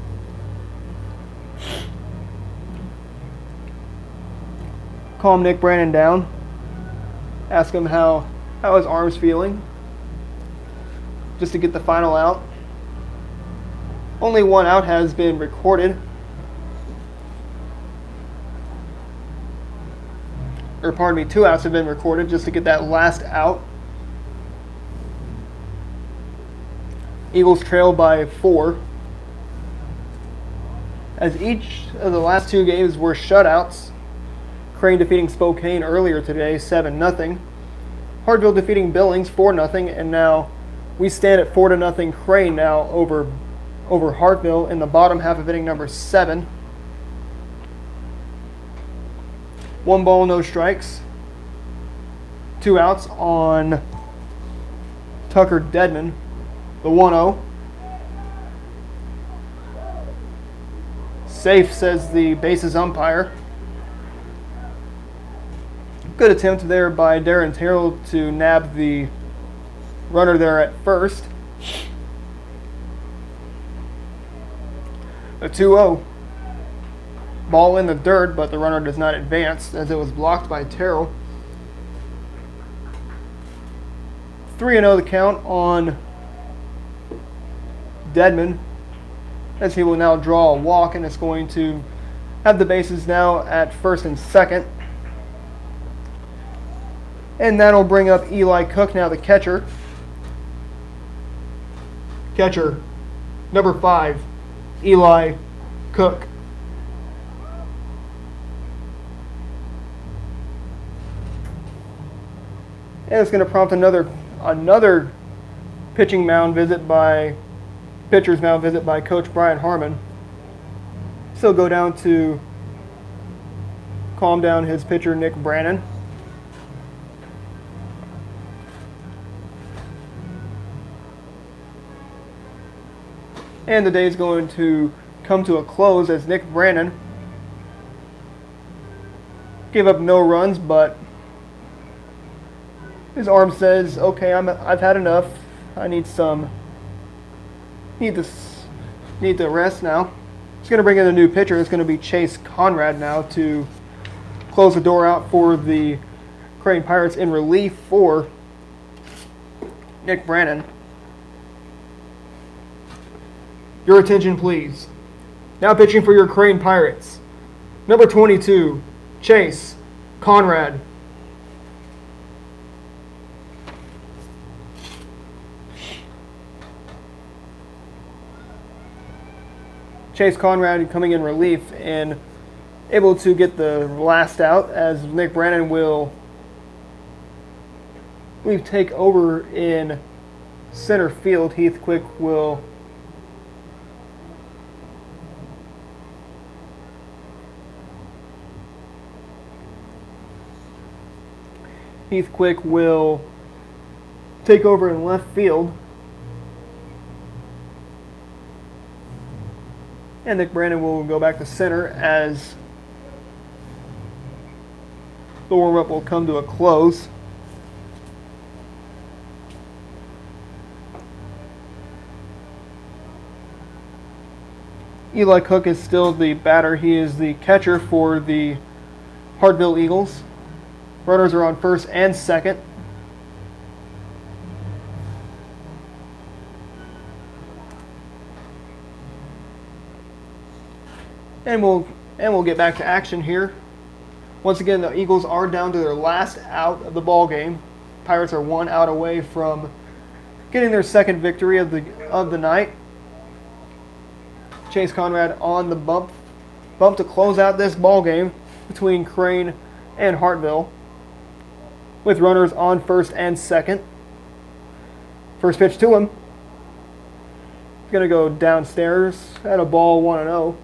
calm Nick Brandon down, ask him how how his arm's feeling, just to get the final out. Only one out has been recorded. Or pardon me, 2 outs have been recorded just to get that last out. Eagles trail by 4. As each of the last 2 games were shutouts. Crane defeating Spokane earlier today, 7-0. Hartville defeating Billings, 4-0. And now we stand at 4-0 Crane now over Hartville in the bottom half of inning number 7. 1 ball, no strikes. 2 outs on Tucker Deadman, the 1-0. Safe, says the bases umpire. Good attempt there by Darren Terrell to nab the runner there at first. A 2-0. Ball in the dirt, but the runner does not advance as it was blocked by Terrell. 3-0 the count on Deadman, as he will now draw a walk, and it's going to have the bases now at first and second. And that'll bring up Eli Cook, now the catcher. Catcher, number 5, Eli Cook. And it's going to prompt another pitcher's mound visit by Coach Brian Harmon. Still go down to calm down his pitcher Nick Brannon. And the day is going to come to a close as Nick Brannon gave up no runs, but his arm says, "Okay, I've had enough. I need to rest now." He's going to bring in a new pitcher. It's going to be Chase Conrad now to close the door out for the Crane Pirates in relief for Nick Brannon. Your attention, please. Now pitching for your Crane Pirates, number 22, Chase Conrad. Chase Conrad coming in relief and able to get the last out, as Nick Brannon will take over in center field. Heath Quick will take over in left field. And Nick Brannon will go back to center as the warm-up will come to a close. Eli Cook is still the batter. He is the catcher for the Hartville Eagles. Runners are on first and second. And we'll get back to action here. Once again, the Eagles are down to their last out of the ball game. Pirates are 1 out away from getting their second victory of the night. Chase Conrad on the bump to close out this ball game between Crane and Hartville, with runners on first and second. First pitch to him. He's going to go downstairs at a ball, 1-0.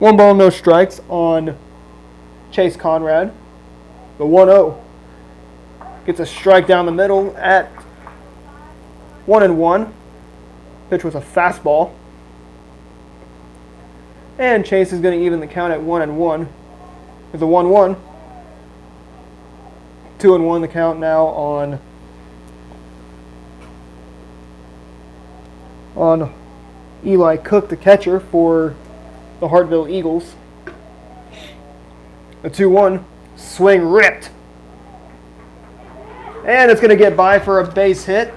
1 ball, no strikes on Chase Conrad. The 1-0 gets a strike down the middle at 1-1. Pitch was a fastball. And Chase is going to even the count at 1-1. It's a 1-1. 2-1 the count now on Eli Cook, the catcher for the Hartville Eagles. A 2-1, swing ripped. And it's going to get by for a base hit.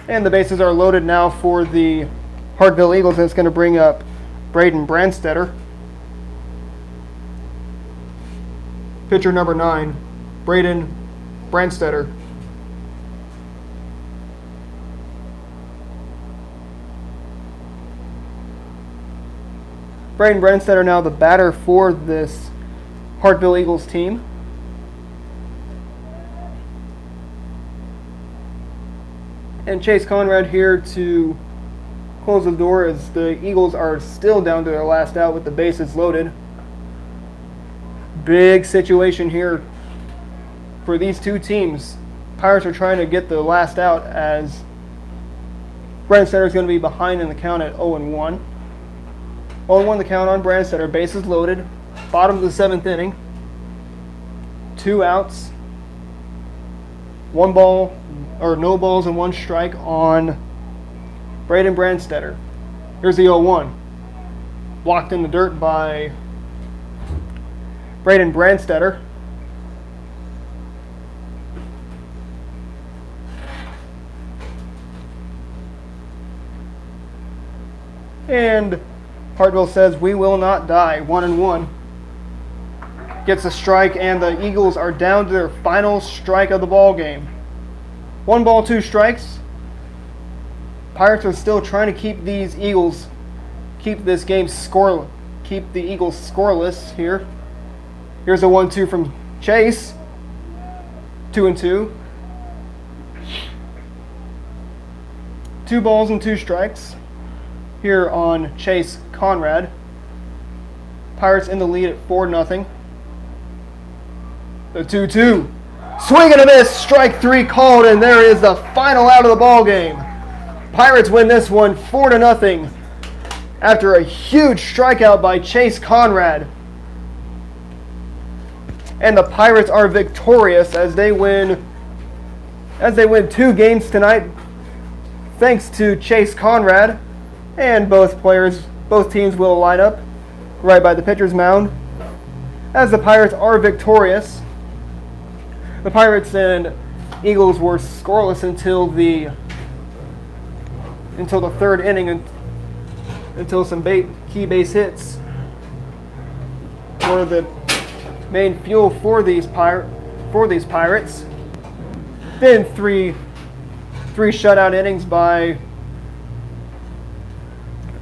And the bases are loaded now for the Hartville Eagles, and it's going to bring up Braden Brandstetter. Pitcher number 9, Braden Brandstetter. Braden Brandstetter now the batter for this Hartville Eagles team. And Chase Conrad here to close the door as the Eagles are still down to their last out with the bases loaded. Big situation here for these two teams. Pirates are trying to get the last out as Brandstetter is going to be behind in the count at 0-1. 0-1 the count on Brandstetter. Bases loaded. Bottom of the 7th inning. 2 outs. 1 ball, or no balls and 1 strike on Braden Brandstetter. Here's the 0-1. Blocked in the dirt by Braden Brandstetter. And Hartville says, "We will not die." 1-1. Gets a strike, and the Eagles are down to their final strike of the ball game. 1 ball, 2 strikes. Pirates are still trying to keep these Eagles, keep this game scoreless, keep the Eagles scoreless here. Here's a 1-2 from Chase. 2-2. 2 balls and 2 strikes here on Chase Conrad. Pirates in the lead at 4-0. The 2-2. Swing and a miss. Strike 3 called, and there is the final out of the ball game. Pirates win this one 4-0 after a huge strikeout by Chase Conrad. And the Pirates are victorious as they win 2 games tonight thanks to Chase Conrad. And both teams will line up right by the pitcher's mound as the Pirates are victorious. The Pirates and Eagles were scoreless until the 3rd inning, until some key base hits were the main fuel for these Pirates. Then three shutout innings by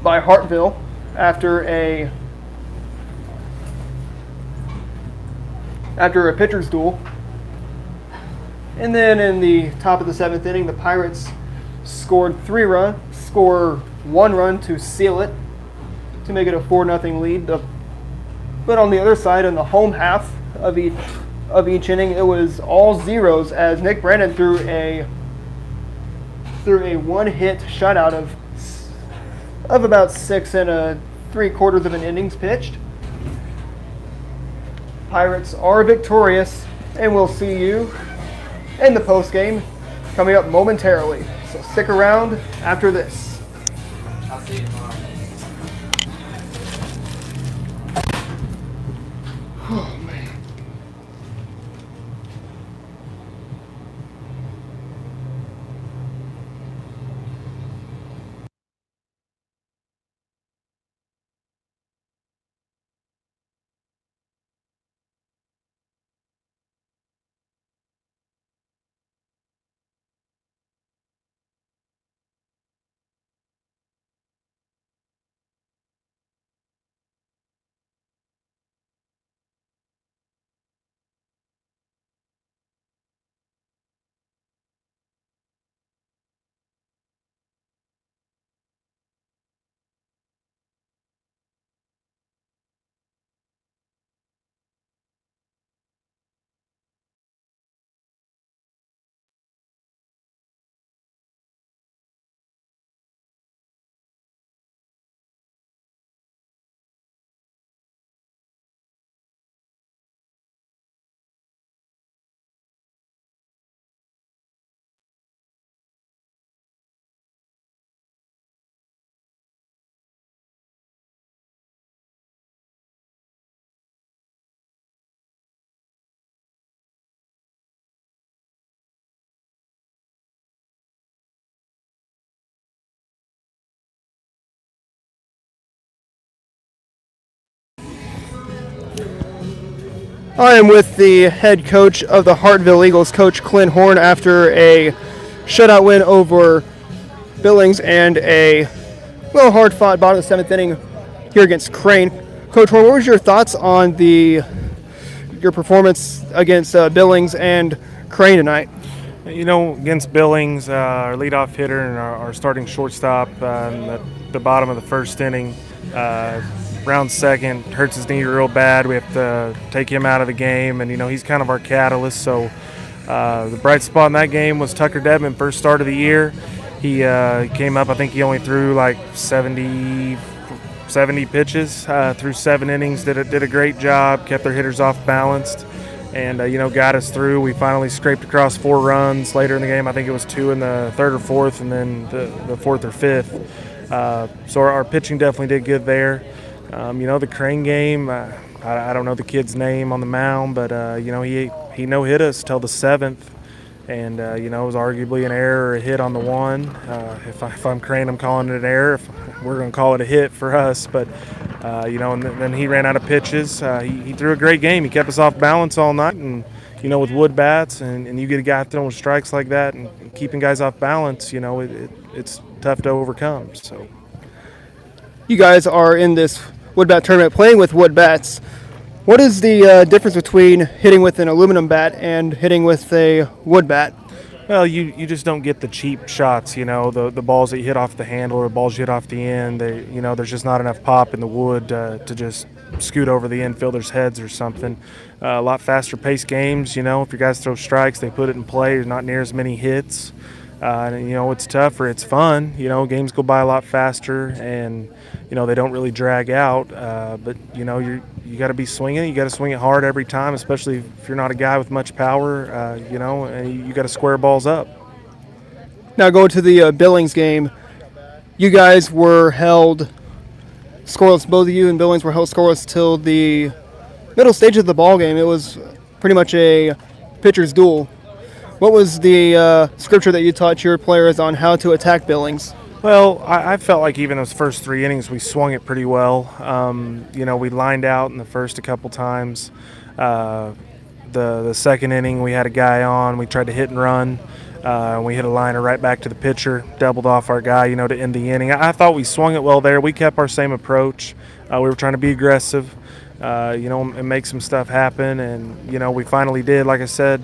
Hartville after a pitcher's duel. And then in the top of the 7th inning, the Pirates score 1 run to seal it, to make it a 4-0 lead. But on the other side, in the home half of each inning, it was all zeros as Nick Brandon threw a 1-hit shutout of about 6 3/4 of an innings pitched. Pirates are victorious, and we'll see you in the postgame coming up momentarily. So stick around after this. I'll see you tomorrow. Oh, man. I am with the head coach of the Hartville Eagles, Coach Clint Horn, after a shutout win over Billings and a hard-fought bottom of the seventh inning here against Crane. Coach Horn, what was your thoughts on your performance against Billings and Crane tonight? You know, against Billings, our leadoff hitter and our starting shortstop at the bottom of the first inning, round second, hurts his knee real bad. We have to take him out of the game, and, he's kind of our catalyst. So the bright spot in that game was Tucker Dedman, first start of the year. He came up, I think he only threw like 70 pitches through 7 innings, did a great job, kept their hitters off balanced, and got us through. We finally scraped across 4 runs later in the game. I think it was 2 in the third or fourth, and then the fourth or fifth. So our pitching definitely did good there. The Crane game, I don't know the kid's name on the mound, but he no-hit us till the 7th. And, it was arguably an error or a hit on the 1. If I'm Crane, I'm calling it an error. We're going to call it a hit for us. But, and then he ran out of pitches. He threw a great game. He kept us off balance all night. And, with wood bats and you get a guy throwing strikes like that and keeping guys off balance, it's tough to overcome. So, you guys are in this wood bat tournament playing with wood bats. What is the difference between hitting with an aluminum bat and hitting with a wood bat? Well, you just don't get the cheap shots, the balls that you hit off the handle or the balls you hit off the end. There's just not enough pop in the wood to just scoot over the infielders' heads or something. A lot faster paced games, if your guys throw strikes, they put it in play. There's not near as many hits. It's tougher. It's fun. Games go by a lot faster, and they don't really drag out. But you got to be swinging. You got to swing it hard every time, especially if you're not a guy with much power. And you got to square balls up. Now going to the Billings game, you guys were held scoreless. Both of you and Billings were held scoreless till the middle stage of the ball game. It was pretty much a pitcher's duel. What was the scripture that you taught your players on how to attack Billings? Well, I felt like even those first 3 innings, we swung it pretty well. We lined out in the first a couple times. The second inning, we had a guy on. We tried to hit and run. We hit a liner right back to the pitcher, doubled off our guy, to end the inning. I thought we swung it well there. We kept our same approach. We were trying to be aggressive, and make some stuff happen. And, we finally did. Like I said,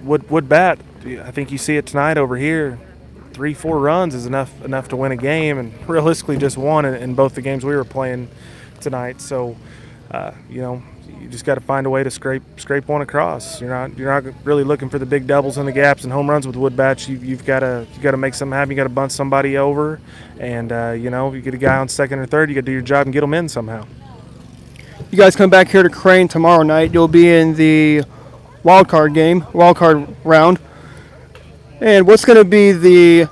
wood bat, I think you see it tonight over here. 3-4 runs is enough to win a game, and realistically just one in both the games we were playing tonight. So, you just got to find a way to scrape one across. You're not really looking for the big doubles in the gaps and home runs with wood bats. You've got to make something happen. You got to bunt somebody over, and you get a guy on second or third. You got to do your job and get them in somehow. You guys come back here to Crane tomorrow night. You'll be in the wild card round. And what's going to be the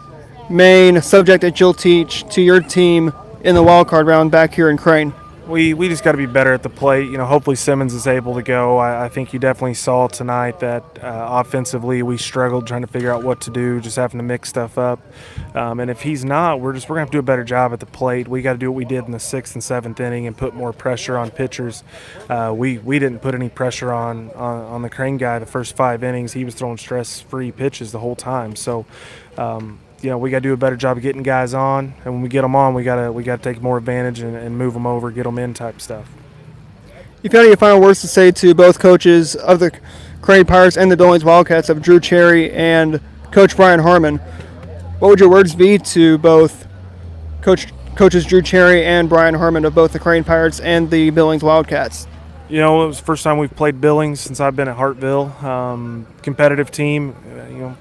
main subject that you'll teach to your team in the wild card round back here in Crane? We just got to be better at the plate. Hopefully Simmons is able to go. I think you definitely saw tonight that offensively we struggled trying to figure out what to do, just having to mix stuff up. And if he's not, we're going to have to do a better job at the plate. We got to do what we did in the 6th and 7th inning and put more pressure on pitchers. We didn't put any pressure on the Crane guy the first 5 innings. He was throwing stress-free pitches the whole time. So, we got to do a better job of getting guys on, and when we get them on, we got to take more advantage and move them over, get them in type stuff. If you have any final words to say to both coaches of the Crane Pirates and the Billings Wildcats, of Drew Cherry and Coach Brian Harmon, what would your words be to both coaches Drew Cherry and Brian Harmon of both the Crane Pirates and the Billings Wildcats? It was the first time we've played Billings since I've been at Hartville. Competitive team,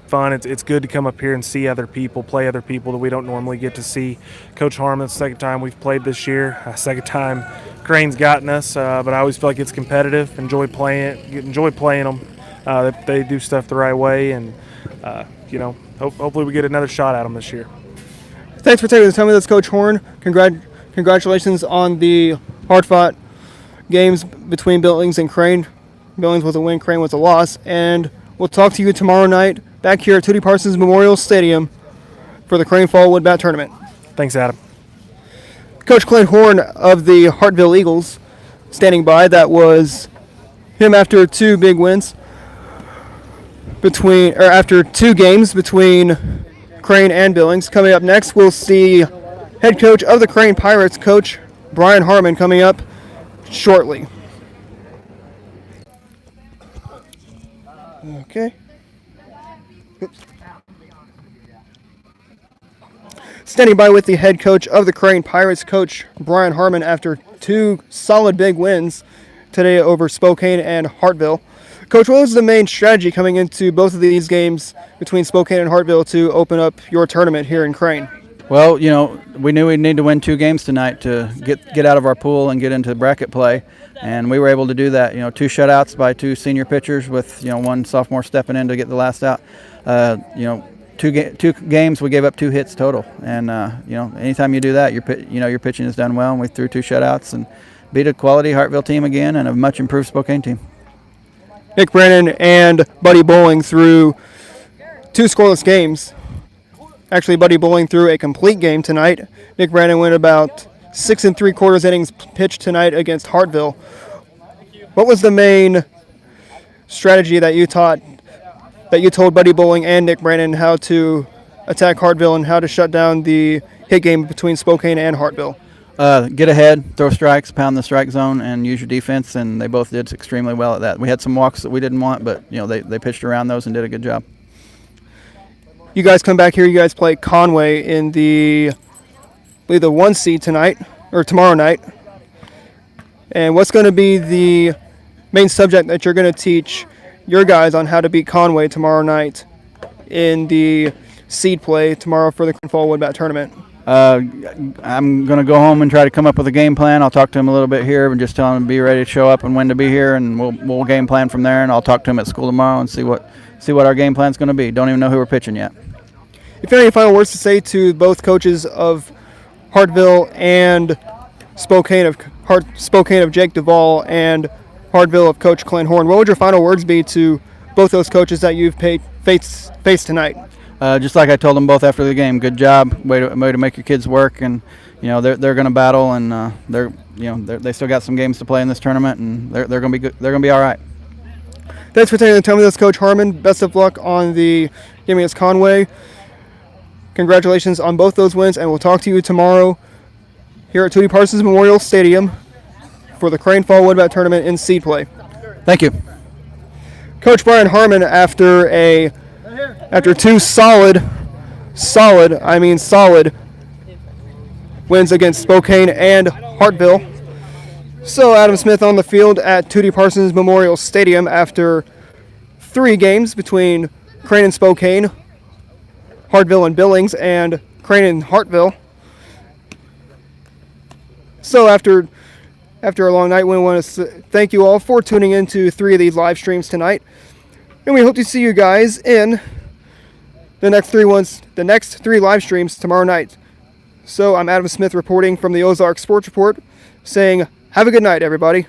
fun. It's good to come up here and see other people, play other people that we don't normally get to see. Coach Harmon's second time we've played this year. Second time Crane's gotten us, but I always feel like it's competitive. Enjoy playing them. They do stuff the right way, and hopefully we get another shot at them this year. Thanks for taking the time with us, Coach Horn. Congratulations on the hard-fought games between Billings and Crane. Billings was a win, Crane was a loss, and we'll talk to you tomorrow night back here at Tootie Parsons Memorial Stadium for the Crane Fall Wood Bat Tournament. Thanks, Adam. Coach Clint Horn of the Hartville Eagles standing by. That was him after two big wins after two games between Crane and Billings. Coming up next, we'll see head coach of the Crane Pirates, Coach Brian Harmon, coming up shortly. Okay. Oops. Standing by with the head coach of the Crane Pirates, Coach Brian Harmon, after two solid big wins today over Spokane and Hartville. Coach, what was the main strategy coming into both of these games between Spokane and Hartville to open up your tournament here in Crane? Well, we knew we'd need to win 2 games tonight to get out of our pool and get into bracket play, and we were able to do that. 2 shutouts by 2 senior pitchers with one sophomore stepping in to get the last out. Two games we gave up 2 hits total, and anytime you do that, your pitching is done well. And we threw 2 shutouts and beat a quality Hartville team again and a much improved Spokane team. Nick Brennan and Buddy Bowling threw 2 scoreless games. Actually, Buddy Bowling threw a complete game tonight. Nick Brennan went about 6 3/4 innings pitched tonight against Hartville. What was the main strategy that you told Buddy Bowling and Nick Brennan how to attack Hartville and how to shut down the hit game between Spokane and Hartville? Get ahead, throw strikes, pound the strike zone, and use your defense, and they both did extremely well at that. We had some walks that we didn't want, but they pitched around those and did a good job. You guys come back here. You guys play Conway in the 1 seed tonight or tomorrow night. And what's going to be the main subject that you're going to teach your guys on how to beat Conway tomorrow night in the seed play tomorrow for the Fall Woodbat tournament? I'm going to go home and try to come up with a game plan. I'll talk to him a little bit here and just tell him to be ready to show up and when to be here, and we'll game plan from there. And I'll talk to him at school tomorrow and see what our game plan is going to be. Don't even know who we're pitching yet. If you have any final words to say to both coaches of Hartville and Spokane of Jake Duvall and Hartville of Coach Clint Horn, what would your final words be to both those coaches that you've faced tonight? Just like I told them both after the game, good job, way to make your kids work, and they're going to battle, and they still got some games to play in this tournament, and they're going to be good. They're going to be all right. Thanks for taking the time with us, Coach Harmon. Best of luck on the game against Conway. Congratulations on both those wins, and we'll talk to you tomorrow here at Tootie Parsons Memorial Stadium for the Crane Fall Woodbat tournament in seed play. Thank you. Coach Brian Harmon, after 2 solid wins against Spokane and Hartville. So Adam Smith on the field at Tootie Parsons Memorial Stadium after 3 games between Crane and Spokane, Hartville and Billings, and Crane and Hartville. So after a long night, we want to thank you all for tuning in to 3 of these live streams tonight. And we hope to see you guys in the next 3 live streams tomorrow night. So I'm Adam Smith reporting from the Ozarks Sports Report, saying have a good night, everybody.